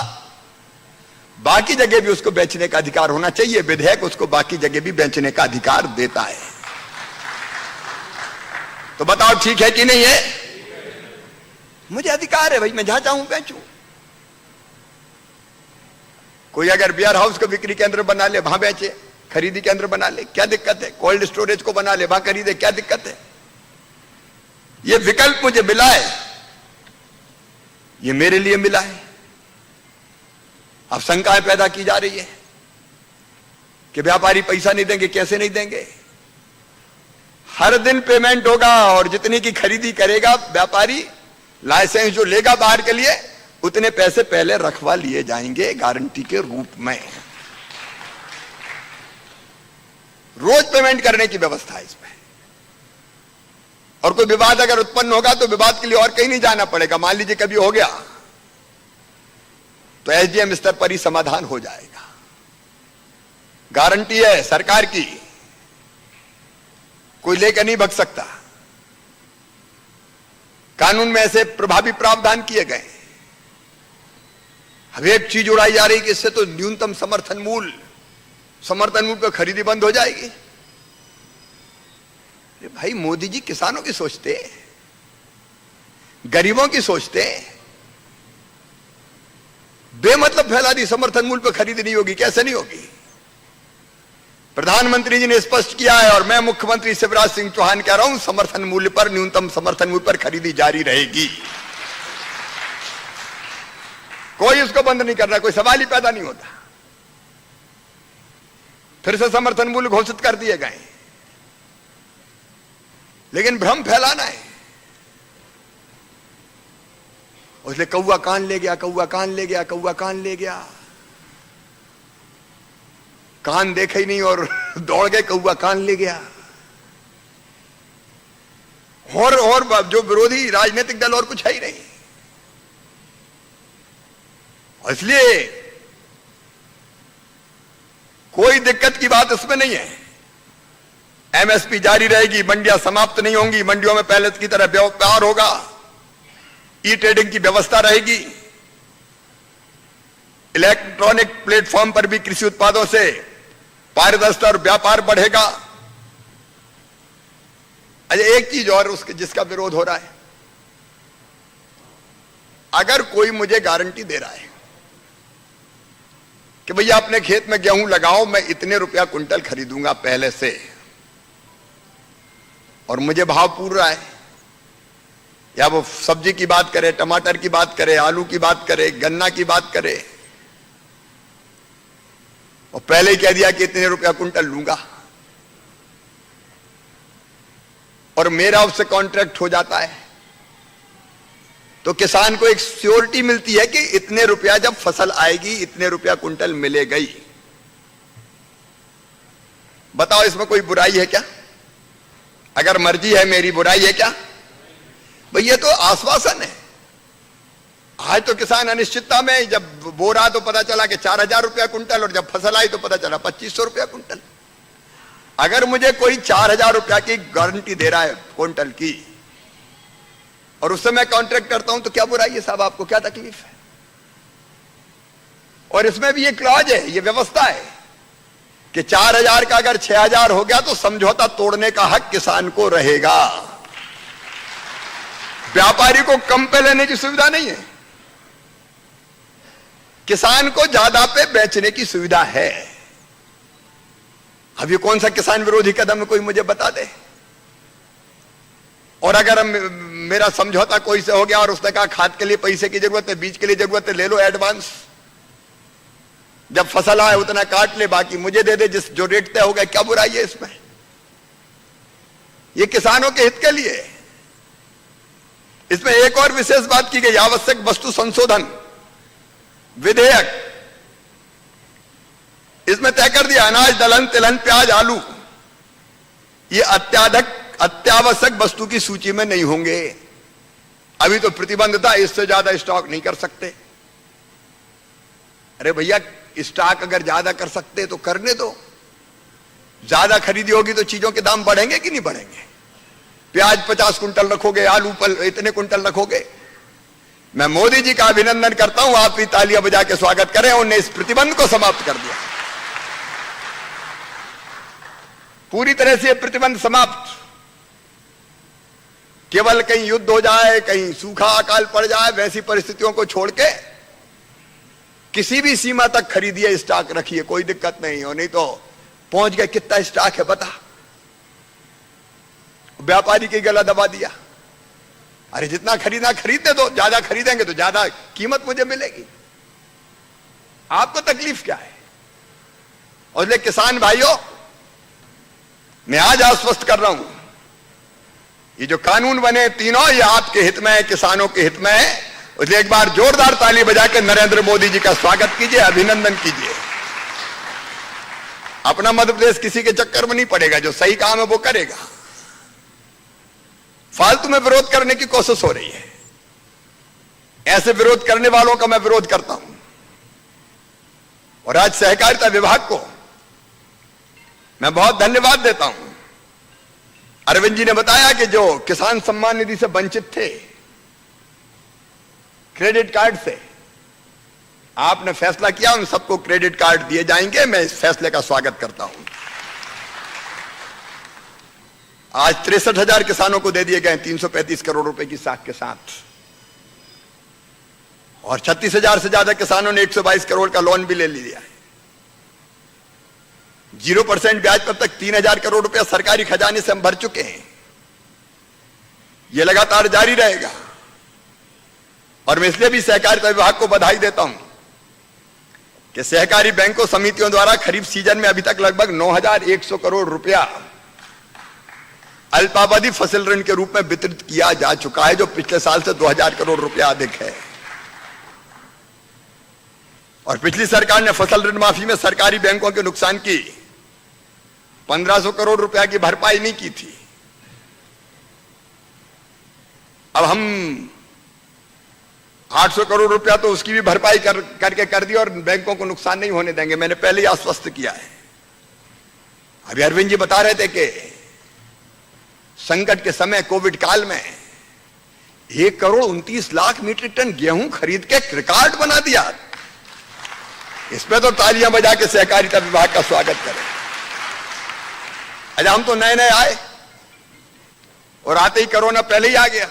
बाकी जगह भी उसको बेचने का अधिकार होना चाहिए। विधेयक उसको बाकी जगह भी बेचने का अधिकार देता है। तो बताओ ठीक है कि नहीं है? मुझे अधिकार है भाई, मैं जहां चाहूं बेचूं। कोई अगर बियर हाउस को बिक्री केंद्र बना ले, वहां बेचे, खरीदी केंद्र बना ले, क्या दिक्कत है? कोल्ड स्टोरेज को बना ले, वहां खरीदे, क्या दिक्कत है? ये विकल्प मुझे मिला है, ये मेरे लिए मिला है। अब शंकाएं पैदा की जा रही है कि व्यापारी पैसा नहीं देंगे, कैसे नहीं देंगे? हर दिन पेमेंट होगा, और जितनी की खरीदी करेगा व्यापारी, लाइसेंस जो लेगा बाहर के लिए, उतने पैसे पहले रखवा लिए जाएंगे गारंटी के रूप में। रोज पेमेंट करने की व्यवस्था है इसमें। और कोई विवाद अगर उत्पन्न होगा तो विवाद के लिए और कहीं नहीं जाना पड़ेगा। मान लीजिए कभी हो गया तो एसडीएम स्तर पर ही समाधान हो जाएगा। गारंटी है सरकार की, कोई लेकर नहीं भग सकता। कानून में ऐसे प्रभावी प्रावधान किए गए। अब एक चीज उड़ाई जा रही कि इससे तो न्यूनतम समर्थन मूल्य पर खरीदी बंद हो जाएगी। भाई मोदी जी किसानों की सोचते, गरीबों की सोचते, बेमतलब फैला दी समर्थन मूल्य पर खरीदी नहीं होगी। कैसे नहीं होगी? प्रधानमंत्री जी ने स्पष्ट किया है, और मैं मुख्यमंत्री शिवराज सिंह चौहान कह रहा हूं, समर्थन मूल्य पर, न्यूनतम समर्थन मूल्य पर खरीदी जारी रहेगी। कोई उसको बंद नहीं कर रहा, कोई सवाल ही पैदा नहीं होता। फिर से समर्थन मूल्य घोषित कर दिए गए, लेकिन भ्रम फैलाना है। उसने कौवा कान ले गया, कौवा कान ले गया, कौवा कान ले गया, कान देखा ही नहीं और दौड़ गए, कौवा कान ले गया। और जो विरोधी राजनीतिक दल और कुछ है ही नहीं। इसलिए कोई दिक्कत की बात इसमें नहीं है। एमएसपी जारी रहेगी, मंडियां समाप्त नहीं होंगी, मंडियों में पहले की तरह व्यापार होगा, ई ट्रेडिंग की व्यवस्था रहेगी, इलेक्ट्रॉनिक प्लेटफॉर्म पर भी कृषि उत्पादों से पारदर्शिता और व्यापार बढ़ेगा। अच्छा, एक चीज और उसके जिसका विरोध हो रहा है, अगर कोई मुझे गारंटी दे रहा है कि भैया अपने खेत में गेहूं लगाओ, मैं इतने रुपया कुंटल खरीदूंगा पहले से, और मुझे भाव पूर रहा है, या वो सब्जी की बात करे, टमाटर की बात करे, आलू की बात करे, गन्ना की बात करे, और पहले ही कह दिया कि इतने रुपया कुंटल लूंगा, और मेरा उससे कॉन्ट्रैक्ट हो जाता है, तो किसान को एक श्योरिटी मिलती है कि इतने रुपया जब फसल आएगी, इतने रुपया कुंटल मिलेगा ही। बताओ इसमें कोई बुराई है क्या? अगर मर्जी है मेरी, बुराई है क्या? भाई ये तो आश्वासन है। आज तो किसान अनिश्चितता में, जब बोरा तो पता चला कि 4000 रुपया कुंटल, और जब फसल आई तो पता चला 2500 रुपया कुंटल। अगर मुझे कोई 4000 रुपया की गारंटी दे रहा है कुंटल की, और उससे मैं कॉन्ट्रैक्ट करता हूं, तो क्या बुराई है साहब? आपको क्या तकलीफ है? और इसमें भी ये क्लॉज है, ये व्यवस्था है कि 4000 का अगर 6000 हो गया तो समझौता तोड़ने का हक किसान को रहेगा। व्यापारी को कम पे लेने की सुविधा नहीं है, किसान को ज्यादा पे बेचने की सुविधा है। अब ये कौन सा किसान विरोधी कदम है, कोई मुझे बता दे। और अगर मेरा समझौता कोई से हो गया और उसने कहा खाद के लिए पैसे की जरूरत है, बीज के लिए जरूरत है, ले लो एडवांस, जब फसल आए उतना काट ले, बाकी मुझे दे दे, जिस जो रेट तय हो गया, क्या बुराई है इसमें? ये किसानों के हित के लिए। इसमें एक और विशेष बात की गई, आवश्यक वस्तु संशोधन विधेयक। इसमें तय कर दिया अनाज, दलहन, तिलहन, प्याज, आलू ये अत्यावश्यक वस्तु की सूची में नहीं होंगे। अभी तो प्रतिबंध था, इससे ज्यादा स्टॉक नहीं कर सकते। अरे भैया, स्टॉक अगर ज्यादा कर सकते तो करने दो। ज्यादा खरीदी होगी तो चीजों के दाम बढ़ेंगे कि नहीं बढ़ेंगे? प्याज 50 कुंटल रखोगे, आलू पर इतने कुंटल रखोगे। मैं मोदी जी का अभिनंदन करता हूं, आप भी तालियां बजा के स्वागत करें, उन्होंने इस प्रतिबंध को समाप्त कर दिया। पूरी तरह से प्रतिबंध समाप्त। केवल कहीं युद्ध हो जाए, कहीं सूखा अकाल पड़ जाए, वैसी परिस्थितियों को छोड़ के किसी भी सीमा तक खरीदिए, स्टॉक रखिए, कोई दिक्कत नहीं हो। नहीं तो पहुंच गए, कितना स्टॉक है बता, व्यापारी की गला दबा दिया। अरे जितना खरीदना खरीदने दो, ज्यादा खरीदेंगे तो ज्यादा कीमत मुझे मिलेगी। आपको तकलीफ क्या है? और इसलिए किसान भाइयों, मैं आज आश्वस्त कर रहा हूं, ये जो कानून बने तीनों, ये आपके हित में है, किसानों के हित में है। इसलिए एक बार जोरदार ताली बजा के नरेंद्र मोदी जी का स्वागत कीजिए, अभिनंदन कीजिए। अपना मध्य प्रदेश किसी के चक्कर में नहीं पड़ेगा, जो सही काम है वो करेगा। फालतू में विरोध करने की कोशिश हो रही है, ऐसे विरोध करने वालों का मैं विरोध करता हूं। और आज सहकारिता विभाग को मैं बहुत धन्यवाद देता हूं। अरविंद जी ने बताया कि जो किसान सम्मान निधि से वंचित थे, क्रेडिट कार्ड से, आपने फैसला किया उन सबको क्रेडिट कार्ड दिए जाएंगे। मैं इस फैसले का स्वागत करता हूं। आज 63,000 किसानों को दे दिए गए 335 करोड़ रुपए की साख के साथ, और 36,000 से ज्यादा किसानों ने 122 करोड़ का लोन भी ले लिया है। 0% ब्याज पर तक 3,000 करोड़ रुपया सरकारी खजाने से हम भर चुके हैं। यह लगातार जारी रहेगा। और मैं इसलिए भी सहकारिता विभाग को बधाई देता हूं कि सहकारी बैंकों समितियों द्वारा खरीफ सीजन में अभी तक लगभग 9,100 करोड़ रुपया अल्पावधि फसल ऋण के रूप में वितरित किया जा चुका है, जो पिछले साल से 2,000 करोड़ रुपया अधिक है। और पिछली सरकार ने फसल ऋण माफी में सरकारी बैंकों के नुकसान की 1,500 करोड़ रुपया की भरपाई नहीं की थी। अब हम 800 करोड़ रुपया तो उसकी भी भरपाई करके कर दी, और बैंकों को नुकसान नहीं होने देंगे। मैंने पहले ही आश्वस्त किया है। अभी अरविंद जी बता रहे थे कि संकट के समय, कोविड काल में 1,29,00,000 मीट्रिक टन गेहूं खरीद के रिकॉर्ड बना दिया। इसमें तो तालियां बजा के सहकारिता विभाग का स्वागत करें। अच्छा, हम तो नए नए आए और आते ही कोरोना पहले ही आ गया।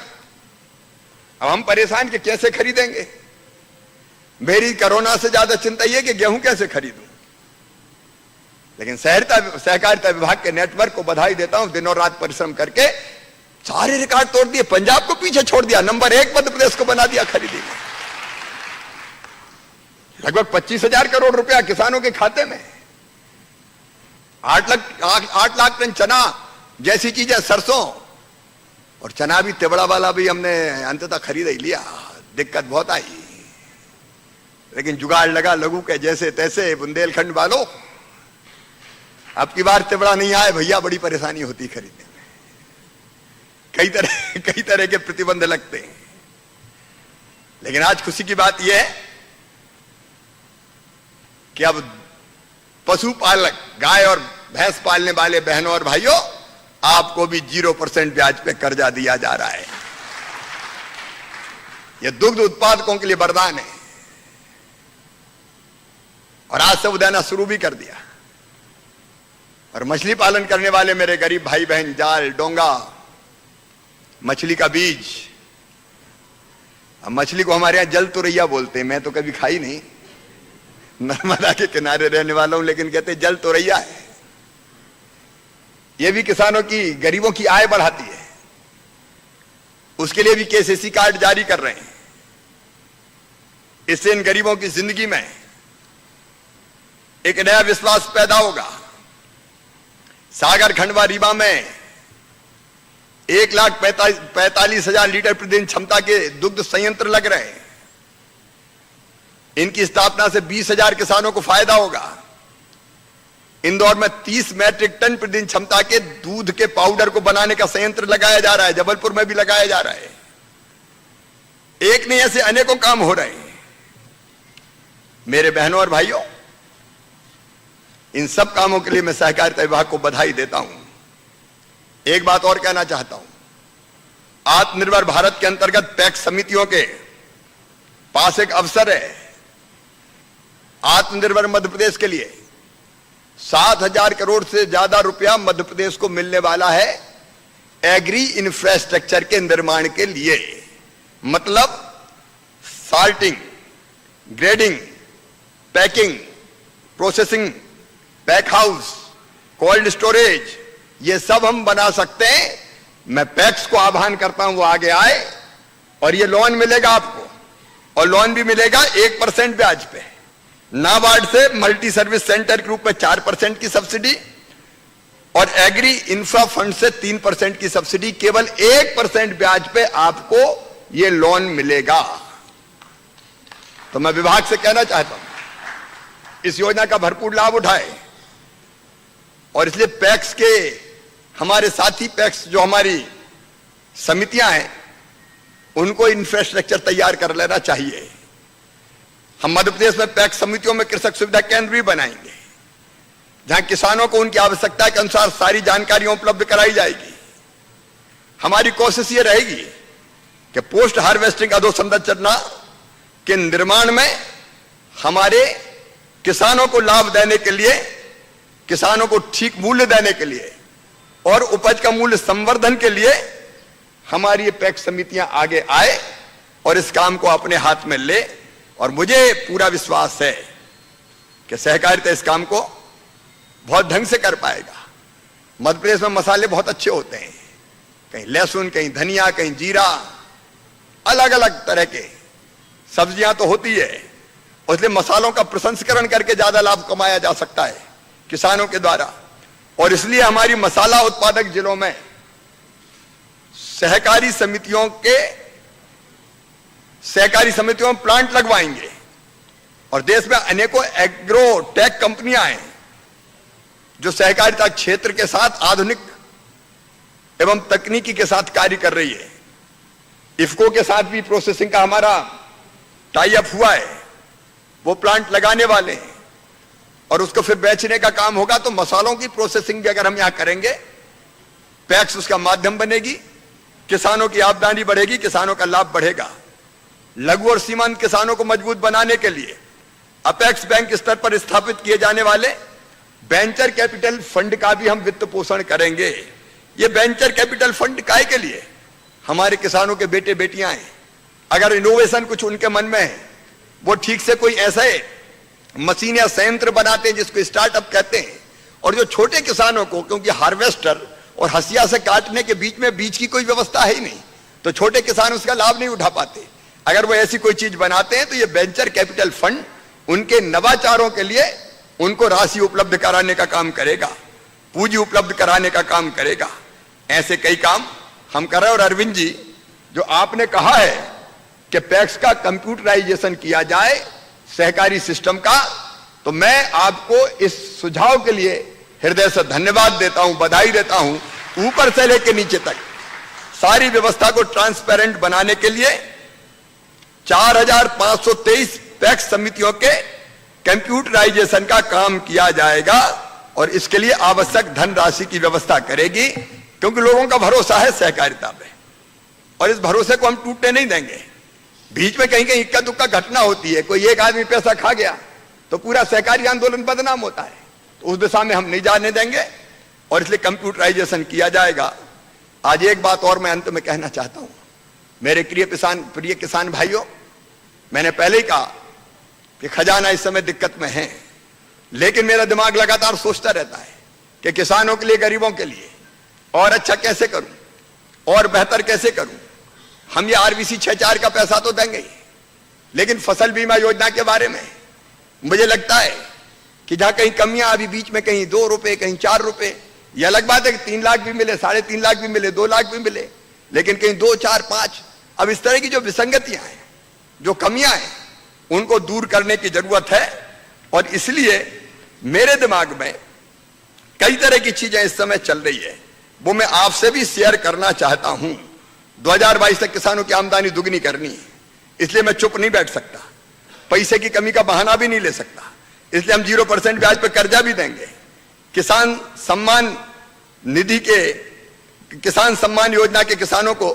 अब हम परेशान कि कैसे खरीदेंगे। मेरी कोरोना से ज्यादा चिंता यह कि गेहूं कैसे खरीदूं। लेकिन सहकारिता विभाग के नेटवर्क को बधाई देता हूं, दिनों रात परिश्रम करके सारे रिकॉर्ड तोड़ दिए। पंजाब को पीछे छोड़ दिया, नंबर 1 मध्य प्रदेश को बना दिया खरीदी में। लगभग 25,000 करोड़ रुपया किसानों के खाते में। 8 लाख टन चना जैसी चीजें, सरसों और चना भी, तिबड़ा वाला भी हमने अंततः खरीद ही लिया। दिक्कत बहुत आई, लेकिन जुगाड़ लगा लघु के जैसे तैसे। बुंदेलखंड वालों, अब की बार तिबड़ा नहीं आए भैया, बड़ी परेशानी होती खरीदने में, कई तरह के प्रतिबंध लगते हैं। लेकिन आज खुशी की बात यह है कि अब पशुपालक, गाय और भैंस पालने वाले बहनों और भाइयों, आपको भी 0% ब्याज पे कर्जा दिया जा रहा है। यह दुग्ध उत्पादकों के लिए वरदान है और आज से वो देना शुरू भी कर दिया। और मछली पालन करने वाले मेरे गरीब भाई बहन, जाल, डोंगा, मछली का बीज, अब मछली को हमारे यहां जल तुरैया बोलते हैं, मैं तो कभी खाई नहीं, नर्मदा के किनारे रहने वाला हूं, लेकिन कहते हैं जल तुरैया है। यह भी किसानों की, गरीबों की आय बढ़ाती है। उसके लिए भी केसीसी कार्ड जारी कर रहे हैं। इससे इन गरीबों की जिंदगी में एक नया विश्वास पैदा होगा। सागर, खंडवा, रीवा में 1,45,000 लीटर प्रतिदिन क्षमता के दुग्ध संयंत्र लग रहे हैं। इनकी स्थापना से 20,000 किसानों को फायदा होगा। इंदौर में 30 मैट्रिक टन प्रतिदिन क्षमता के दूध के पाउडर को बनाने का संयंत्र लगाया जा रहा है। जबलपुर में भी लगाया जा रहा है। एक नहीं, ऐसे अनेकों काम हो रहे हैं। मेरे बहनों और भाइयों, इन सब कामों के लिए मैं सहकारिता विभाग को बधाई देता हूं। एक बात और कहना चाहता हूं, आत्मनिर्भर भारत के अंतर्गत पैक्स समितियों के पास एक अवसर है। आत्मनिर्भर मध्य प्रदेश के लिए 7,000 करोड़ से ज्यादा रुपया मध्य प्रदेश को मिलने वाला है एग्री इंफ्रास्ट्रक्चर के निर्माण के लिए। मतलब salting, grading, packing, processing, pack house, cold storage, ये सब हम बना सकते हैं। मैं पैक्स को आह्वान करता हूं वो आगे आए और ये लोन मिलेगा आपको, और लोन भी मिलेगा 1% ब्याज पे। नाबार्ड से मल्टी सर्विस सेंटर के रूप में 4% की सब्सिडी और एग्री इंफ्रा फंड से 3% की सब्सिडी, केवल 1% ब्याज पे आपको ये लोन मिलेगा। तो मैं विभाग से कहना चाहता हूं, इस योजना का भरपूर लाभ उठाए। और इसलिए पैक्स के हमारे साथी, पैक्स जो हमारी समितियां हैं, उनको इंफ्रास्ट्रक्चर तैयार कर लेना चाहिए। हम मध्य प्रदेश में पैक्स समितियों में कृषक सुविधा केंद्र भी बनाएंगे, जहां किसानों को उनकी आवश्यकता के अनुसार सारी जानकारियां उपलब्ध कराई जाएगी। हमारी कोशिश ये रहेगी कि पोस्ट हार्वेस्टिंग अधोसंरचना के निर्माण में हमारे किसानों को लाभ देने के लिए, किसानों को ठीक मूल्य देने के लिए और उपज का मूल्य संवर्धन के लिए हमारी ये पैक्स समितियां आगे आए और इस काम को अपने हाथ में ले। और मुझे पूरा विश्वास है कि सहकारिता इस काम को बहुत ढंग से कर पाएगा। मध्य प्रदेश में मसाले बहुत अच्छे होते हैं, कहीं लहसुन, कहीं धनिया, कहीं जीरा, अलग अलग तरह के सब्जियां तो होती है। इसलिए मसालों का प्रसंस्करण करके ज्यादा लाभ कमाया जा सकता है किसानों के द्वारा। और इसलिए हमारी मसाला उत्पादक जिलों में सहकारी समितियों में प्लांट लगवाएंगे। और देश में अनेकों एग्रो टेक कंपनियां हैं जो सहकारिता क्षेत्र के साथ आधुनिक एवं तकनीकी के साथ कार्य कर रही है। इफको के साथ भी प्रोसेसिंग का हमारा टाई अप हुआ है, वो प्लांट लगाने वाले हैं और उसको फिर बेचने का काम होगा। तो मसालों की प्रोसेसिंग भी अगर हम यहां करेंगे, पैक्स उसका माध्यम बनेगी, किसानों की आमदनी बढ़ेगी, किसानों का लाभ बढ़ेगा। लघु और सीमांत किसानों को मजबूत बनाने के लिए अपेक्स बैंक स्तर पर स्थापित किए जाने वाले वेंचर कैपिटल फंड का भी हम वित्त पोषण करेंगे। ये वेंचर कैपिटल फंड काहे के लिए? हमारे किसानों के बेटे बेटियां हैं, अगर इनोवेशन कुछ उनके मन में है, वो ठीक से कोई ऐसे मशीन या संयंत्र बनाते हैं जिसको स्टार्टअप कहते हैं। और जो छोटे किसानों को, क्योंकि हार्वेस्टर और हसिया से काटने के बीच में बीज की कोई व्यवस्था है ही नहीं, तो छोटे किसान उसका लाभ नहीं उठा पाते। अगर वो ऐसी कोई चीज बनाते हैं तो ये वेंचर कैपिटल फंड उनके नवाचारों के लिए उनको राशि उपलब्ध कराने का काम करेगा, पूंजी उपलब्ध कराने का काम करेगा। ऐसे कई काम हम कर रहे हैं। और अरविंद जी, जो आपने कहा है कि पैक्स का कंप्यूटराइजेशन किया जाए सहकारी सिस्टम का, तो मैं आपको इस सुझाव के लिए हृदय से धन्यवाद देता हूं, बधाई देता हूं। ऊपर से लेकर नीचे तक सारी व्यवस्था को ट्रांसपेरेंट बनाने के लिए 4523 पैक्स समितियों के कंप्यूटराइजेशन का काम किया जाएगा और इसके लिए आवश्यक धनराशि की व्यवस्था करेगी, क्योंकि लोगों का भरोसा है सहकारिता पे और इस भरोसे को हम टूटने नहीं देंगे। बीच में कहीं कहीं इक्का दुक्का घटना होती है, कोई एक आदमी पैसा खा गया तो पूरा सहकारी आंदोलन बदनाम होता है, तो उस दिशा में हम नहीं जाने देंगे और इसलिए कंप्यूटराइजेशन किया जाएगा। आज एक बात और मैं अंत में कहना चाहता हूं, मेरे प्रिय किसान भाइयों, मैंने पहले ही कहा कि खजाना इस समय दिक्कत में है, लेकिन मेरा दिमाग लगातार सोचता रहता है कि किसानों के लिए, गरीबों के लिए और अच्छा कैसे करूं और बेहतर कैसे करूं। हम ये RBC 6.4 का पैसा तो देंगे ही, लेकिन फसल बीमा योजना के बारे में मुझे लगता है कि जहां कहीं कमियां अभी बीच में, कहीं 2 रुपए कहीं 4 रुपए, यह अलग बात है कि 3 लाख भी मिले, 3.5 लाख भी मिले, 2 लाख भी मिले, लेकिन कहीं 2, 4, 5, अब इस तरह की जो विसंगतियां हैं, जो कमियां हैं, उनको दूर करने की जरूरत है। और इसलिए मेरे दिमाग में कई तरह की चीजें इस समय चल रही है, वो मैं आपसे भी शेयर करना चाहता हूं। 2022 तक किसानों की आमदनी दुगनी करनी है, इसलिए मैं चुप नहीं बैठ सकता, पैसे की कमी का बहाना भी नहीं ले सकता, इसलिए हम 0% ब्याज पर कर्जा भी देंगे, किसान सम्मान निधि के, किसान सम्मान योजना के किसानों को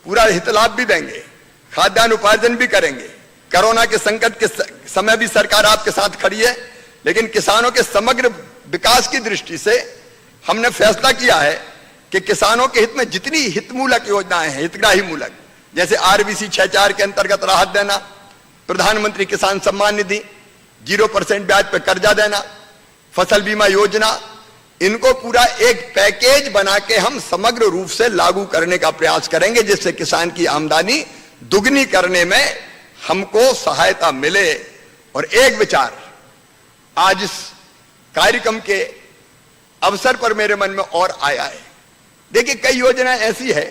पूरा हित लाभ भी देंगे, खाद्यान्न उपार्जन भी करेंगे। कोरोना के संकट के समय भी सरकार आपके साथ खड़ी है, लेकिन किसानों के समग्र विकास की दृष्टि से हमने फैसला किया है कि किसानों के हित में जितनी हितमूलक योजनाएं हैं, हितग्राही मूलक, जैसे RBC 6.4 के अंतर्गत राहत देना, प्रधानमंत्री किसान सम्मान निधि, 0% ब्याज पर कर्जा देना, फसल बीमा योजना, इनको पूरा एक पैकेज बना के हम समग्र रूप से लागू करने का प्रयास करेंगे, जिससे किसान की आमदनी दुगनी करने में हमको सहायता मिले। और एक विचार आज इस कार्यक्रम के अवसर पर मेरे मन में और आया है। देखिए, कई योजनाएं ऐसी है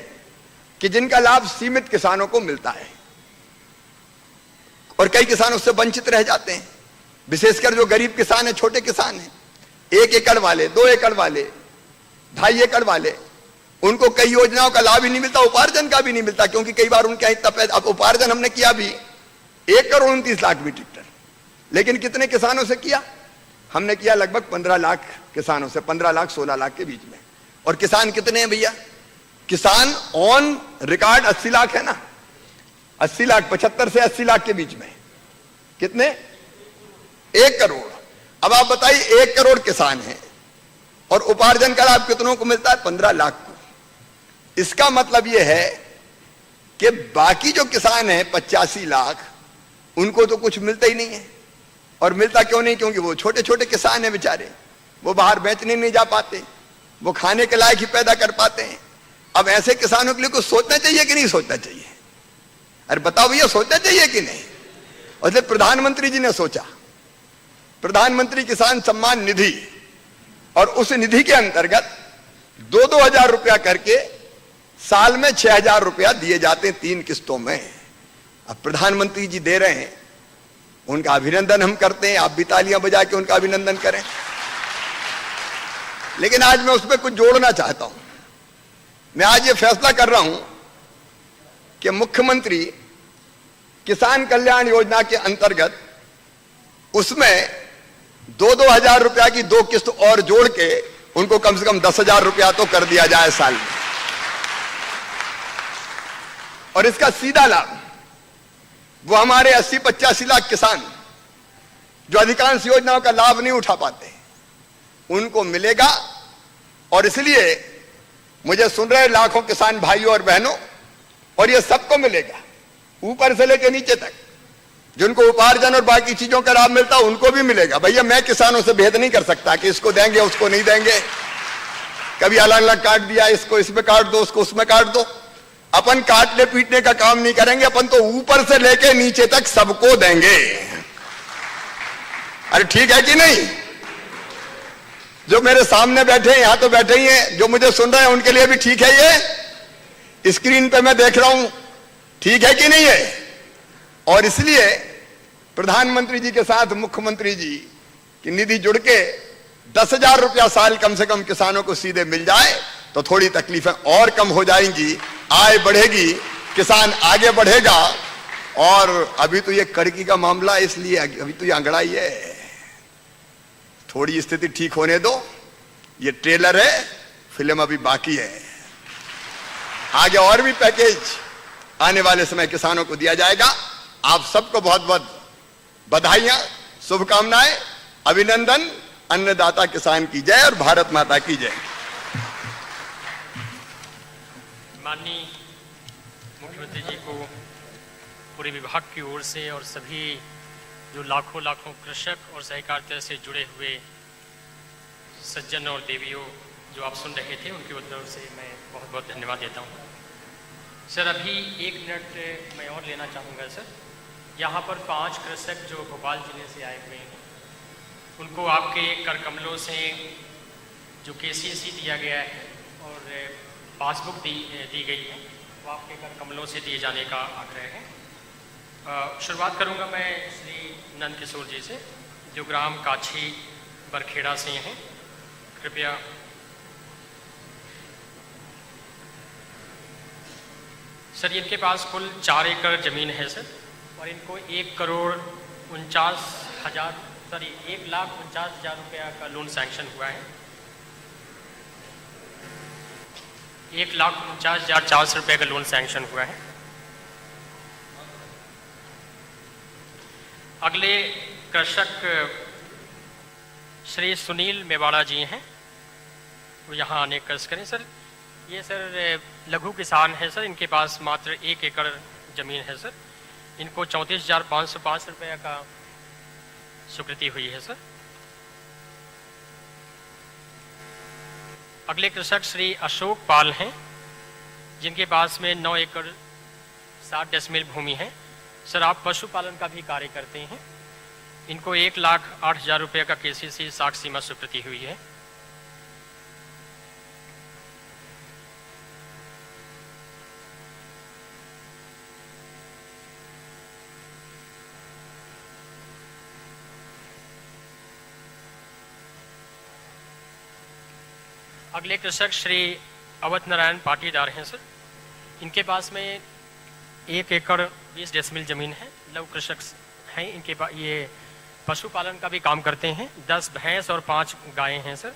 कि जिनका लाभ सीमित किसानों को मिलता है और कई किसान उससे वंचित रह जाते हैं, विशेषकर जो गरीब किसान है, छोटे किसान हैं, 1 एकड़ वाले, 2 एकड़ वाले, 2.5 एकड़ वाले, उनको कई योजनाओं का लाभ ही नहीं मिलता, उपार्जन का भी नहीं मिलता, क्योंकि कई बार उनके इतना पैसा, अब उपार्जन हमने किया भी 1,29,00,000 मीट्रिक टन, लेकिन कितने किसानों से किया? हमने किया लगभग 15 लाख किसानों से, 15 लाख 16 लाख के बीच में। और किसान कितने हैं भैया? किसान ऑन रिकॉर्ड 80 लाख है ना, 80 लाख, 75 से 80 लाख के बीच में। कितने? 1 करोड़। अब आप बताइए, 1 करोड़ किसान हैं और उपार्जन का लाभ कितनों को मिलता है? 15 लाख को। इसका मतलब यह है कि बाकी जो किसान हैं 85 लाख, उनको तो कुछ मिलता ही नहीं है। और मिलता क्यों नहीं? क्योंकि वो छोटे छोटे किसान हैं बेचारे, वो बाहर बेचने नहीं जा पाते, वो खाने के लायक ही पैदा कर पाते हैं। अब ऐसे किसानों के लिए कुछ सोचना चाहिए कि नहीं सोचना चाहिए? अरे बताओ भैया, सोचना चाहिए कि नहीं? और इसलिए प्रधानमंत्री जी ने सोचा, प्रधानमंत्री किसान सम्मान निधि, और उस निधि के अंतर्गत 2-2 हजार रुपया करके साल में 6,000 रुपया दिए जाते हैं 3 किस्तों में। अब प्रधानमंत्री जी दे रहे हैं, उनका अभिनंदन हम करते हैं, आप भी तालियां बजा के उनका अभिनंदन करें। लेकिन आज मैं उसमें कुछ जोड़ना चाहता हूं। मैं आज ये फैसला कर रहा हूं कि मुख्यमंत्री किसान कल्याण योजना के अंतर्गत उसमें 2-2 हजार रुपया की 2 किस्त और जोड़ के उनको कम से कम 10,000 रुपया तो कर दिया जाए साल में। और इसका सीधा लाभ वो हमारे 80-85 लाख किसान जो अधिकांश योजनाओं का लाभ नहीं उठा पाते, उनको मिलेगा। और इसलिए मुझे सुन रहे लाखों किसान भाइयों और बहनों, और ये सबको मिलेगा, ऊपर से लेकर नीचे तक, जिनको उपार्जन और बाकी चीजों का लाभ मिलता है उनको भी मिलेगा। भैया, मैं किसानों से भेद नहीं कर सकता कि इसको देंगे उसको नहीं देंगे, कभी अलग अलग काट दिया, इसको इसमें काट दो, उसको उसमें काट दो। अपन काटने पीटने का काम नहीं करेंगे, अपन तो ऊपर से लेके नीचे तक सबको देंगे। अरे ठीक है कि नहीं? जो मेरे सामने बैठे हैं, यहां तो बैठे ही हैं, जो मुझे सुन रहे हैं उनके लिए भी ठीक है ये? स्क्रीन पे मैं देख रहा हूं, ठीक है कि नहीं है? और इसलिए प्रधानमंत्री जी के साथ मुख्यमंत्री जी की निधि जुड़ के 10,000 रुपया साल कम से कम किसानों को सीधे मिल जाए तो थोड़ी तकलीफें और कम हो जाएंगी, आय बढ़ेगी, किसान आगे बढ़ेगा। और अभी तो ये कड़की का मामला, इसलिए अभी तो ये अंगड़ाई है, थोड़ी स्थिति ठीक होने दो। ये ट्रेलर है, फिल्म अभी बाकी है। आगे और भी पैकेज आने वाले समय किसानों को दिया जाएगा। आप सबको बहुत बहुत बधाइयां, शुभकामनाएं, अभिनंदन। अन्नदाता किसान की जय और भारत माता की जय। माननीय मुख्यमंत्री जी को पूरे विभाग की ओर से और सभी जो लाखों लाखों कृषक और सहकारिता से जुड़े हुए सज्जन और देवियों जो आप सुन रहे थे, उनकी तरफ से मैं बहुत बहुत धन्यवाद देता हूँ। सर, अभी 1 मिनट मैं और लेना चाहूँगा सर। यहाँ पर 5 कृषक जो भोपाल जिले से आए हुए हैं, उनको आपके कर कमलों से जो KCC दिया गया है और पासबुक दी गई है, वो आपके कर कमलों से दिए जाने का आग्रह है। शुरुआत करूँगा मैं श्री नंद किशोर जी से, जो ग्राम काछी बरखेड़ा से हैं। कृपया सर, इनके पास कुल 4 एकड़ ज़मीन है सर, और इनको 1,49,000 रुपया का लोन सैंक्शन हुआ है। 1,49,400 रुपये का लोन सैंक्शन हुआ है। अगले कृषक श्री सुनील मेवाड़ा जी हैं, वो यहाँ आने का कष्ट करें सर। ये सर लघु किसान है सर, इनके पास मात्र 1 एकड़ ज़मीन है सर। इनको 34,505 रुपये का स्वीकृति हुई है सर। अगले कृषक श्री अशोक पाल हैं, जिनके पास में 9 एकड़ 60 डेसिमल भूमि है सर। आप पशुपालन का भी कार्य करते हैं। इनको 1,08,000 रुपये का KCC साख सीमा स्वीकृति हुई है। अगले कृषक श्री अवध नारायण पाटीदार हैं सर। इनके पास में 1 एकड़ 20 डेसिमल जमीन है। लघु कृषक हैं। इनके पास ये पशुपालन का भी काम करते हैं। 10 भैंस और 5 गायें हैं सर।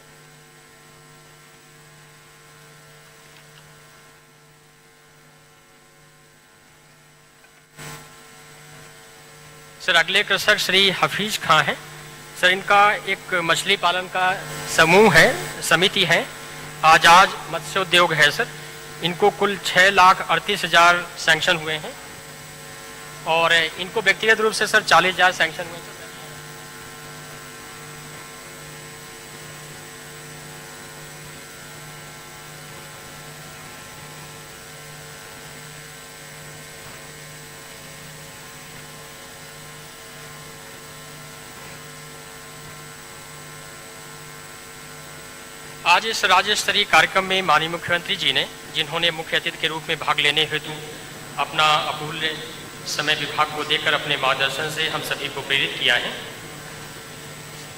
सर, अगले कृषक श्री हफीज खां हैं सर। इनका एक मछली पालन का समूह है, समिति है, आजाद मत्स्योद्योग है सर। इनको कुल 6,38,000 सैंक्शन हुए हैं और इनको व्यक्तिगत रूप से सर 40,000 सैंक्शन हुए सर। आज इस राज्य स्तरीय कार्यक्रम में माननीय मुख्यमंत्री जी ने, जिन्होंने मुख्य अतिथि के रूप में भाग लेने हेतु अपना अमूल्य समय विभाग को देकर अपने मार्गदर्शन से हम सभी को प्रेरित किया है,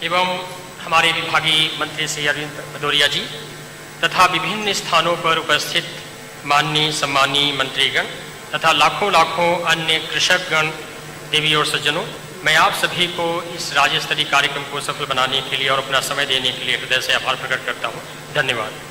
एवं हमारे विभागीय मंत्री श्री अरविंद भदौरिया जी तथा विभिन्न स्थानों पर उपस्थित माननीय सम्मानीय मंत्रीगण तथा लाखों लाखों अन्य कृषकगण, देवी और सज्जनों, मैं आप सभी को इस राज्य स्तरीय कार्यक्रम को सफल बनाने के लिए और अपना समय देने के लिए हृदय से आभार प्रकट करता हूँ। धन्यवाद।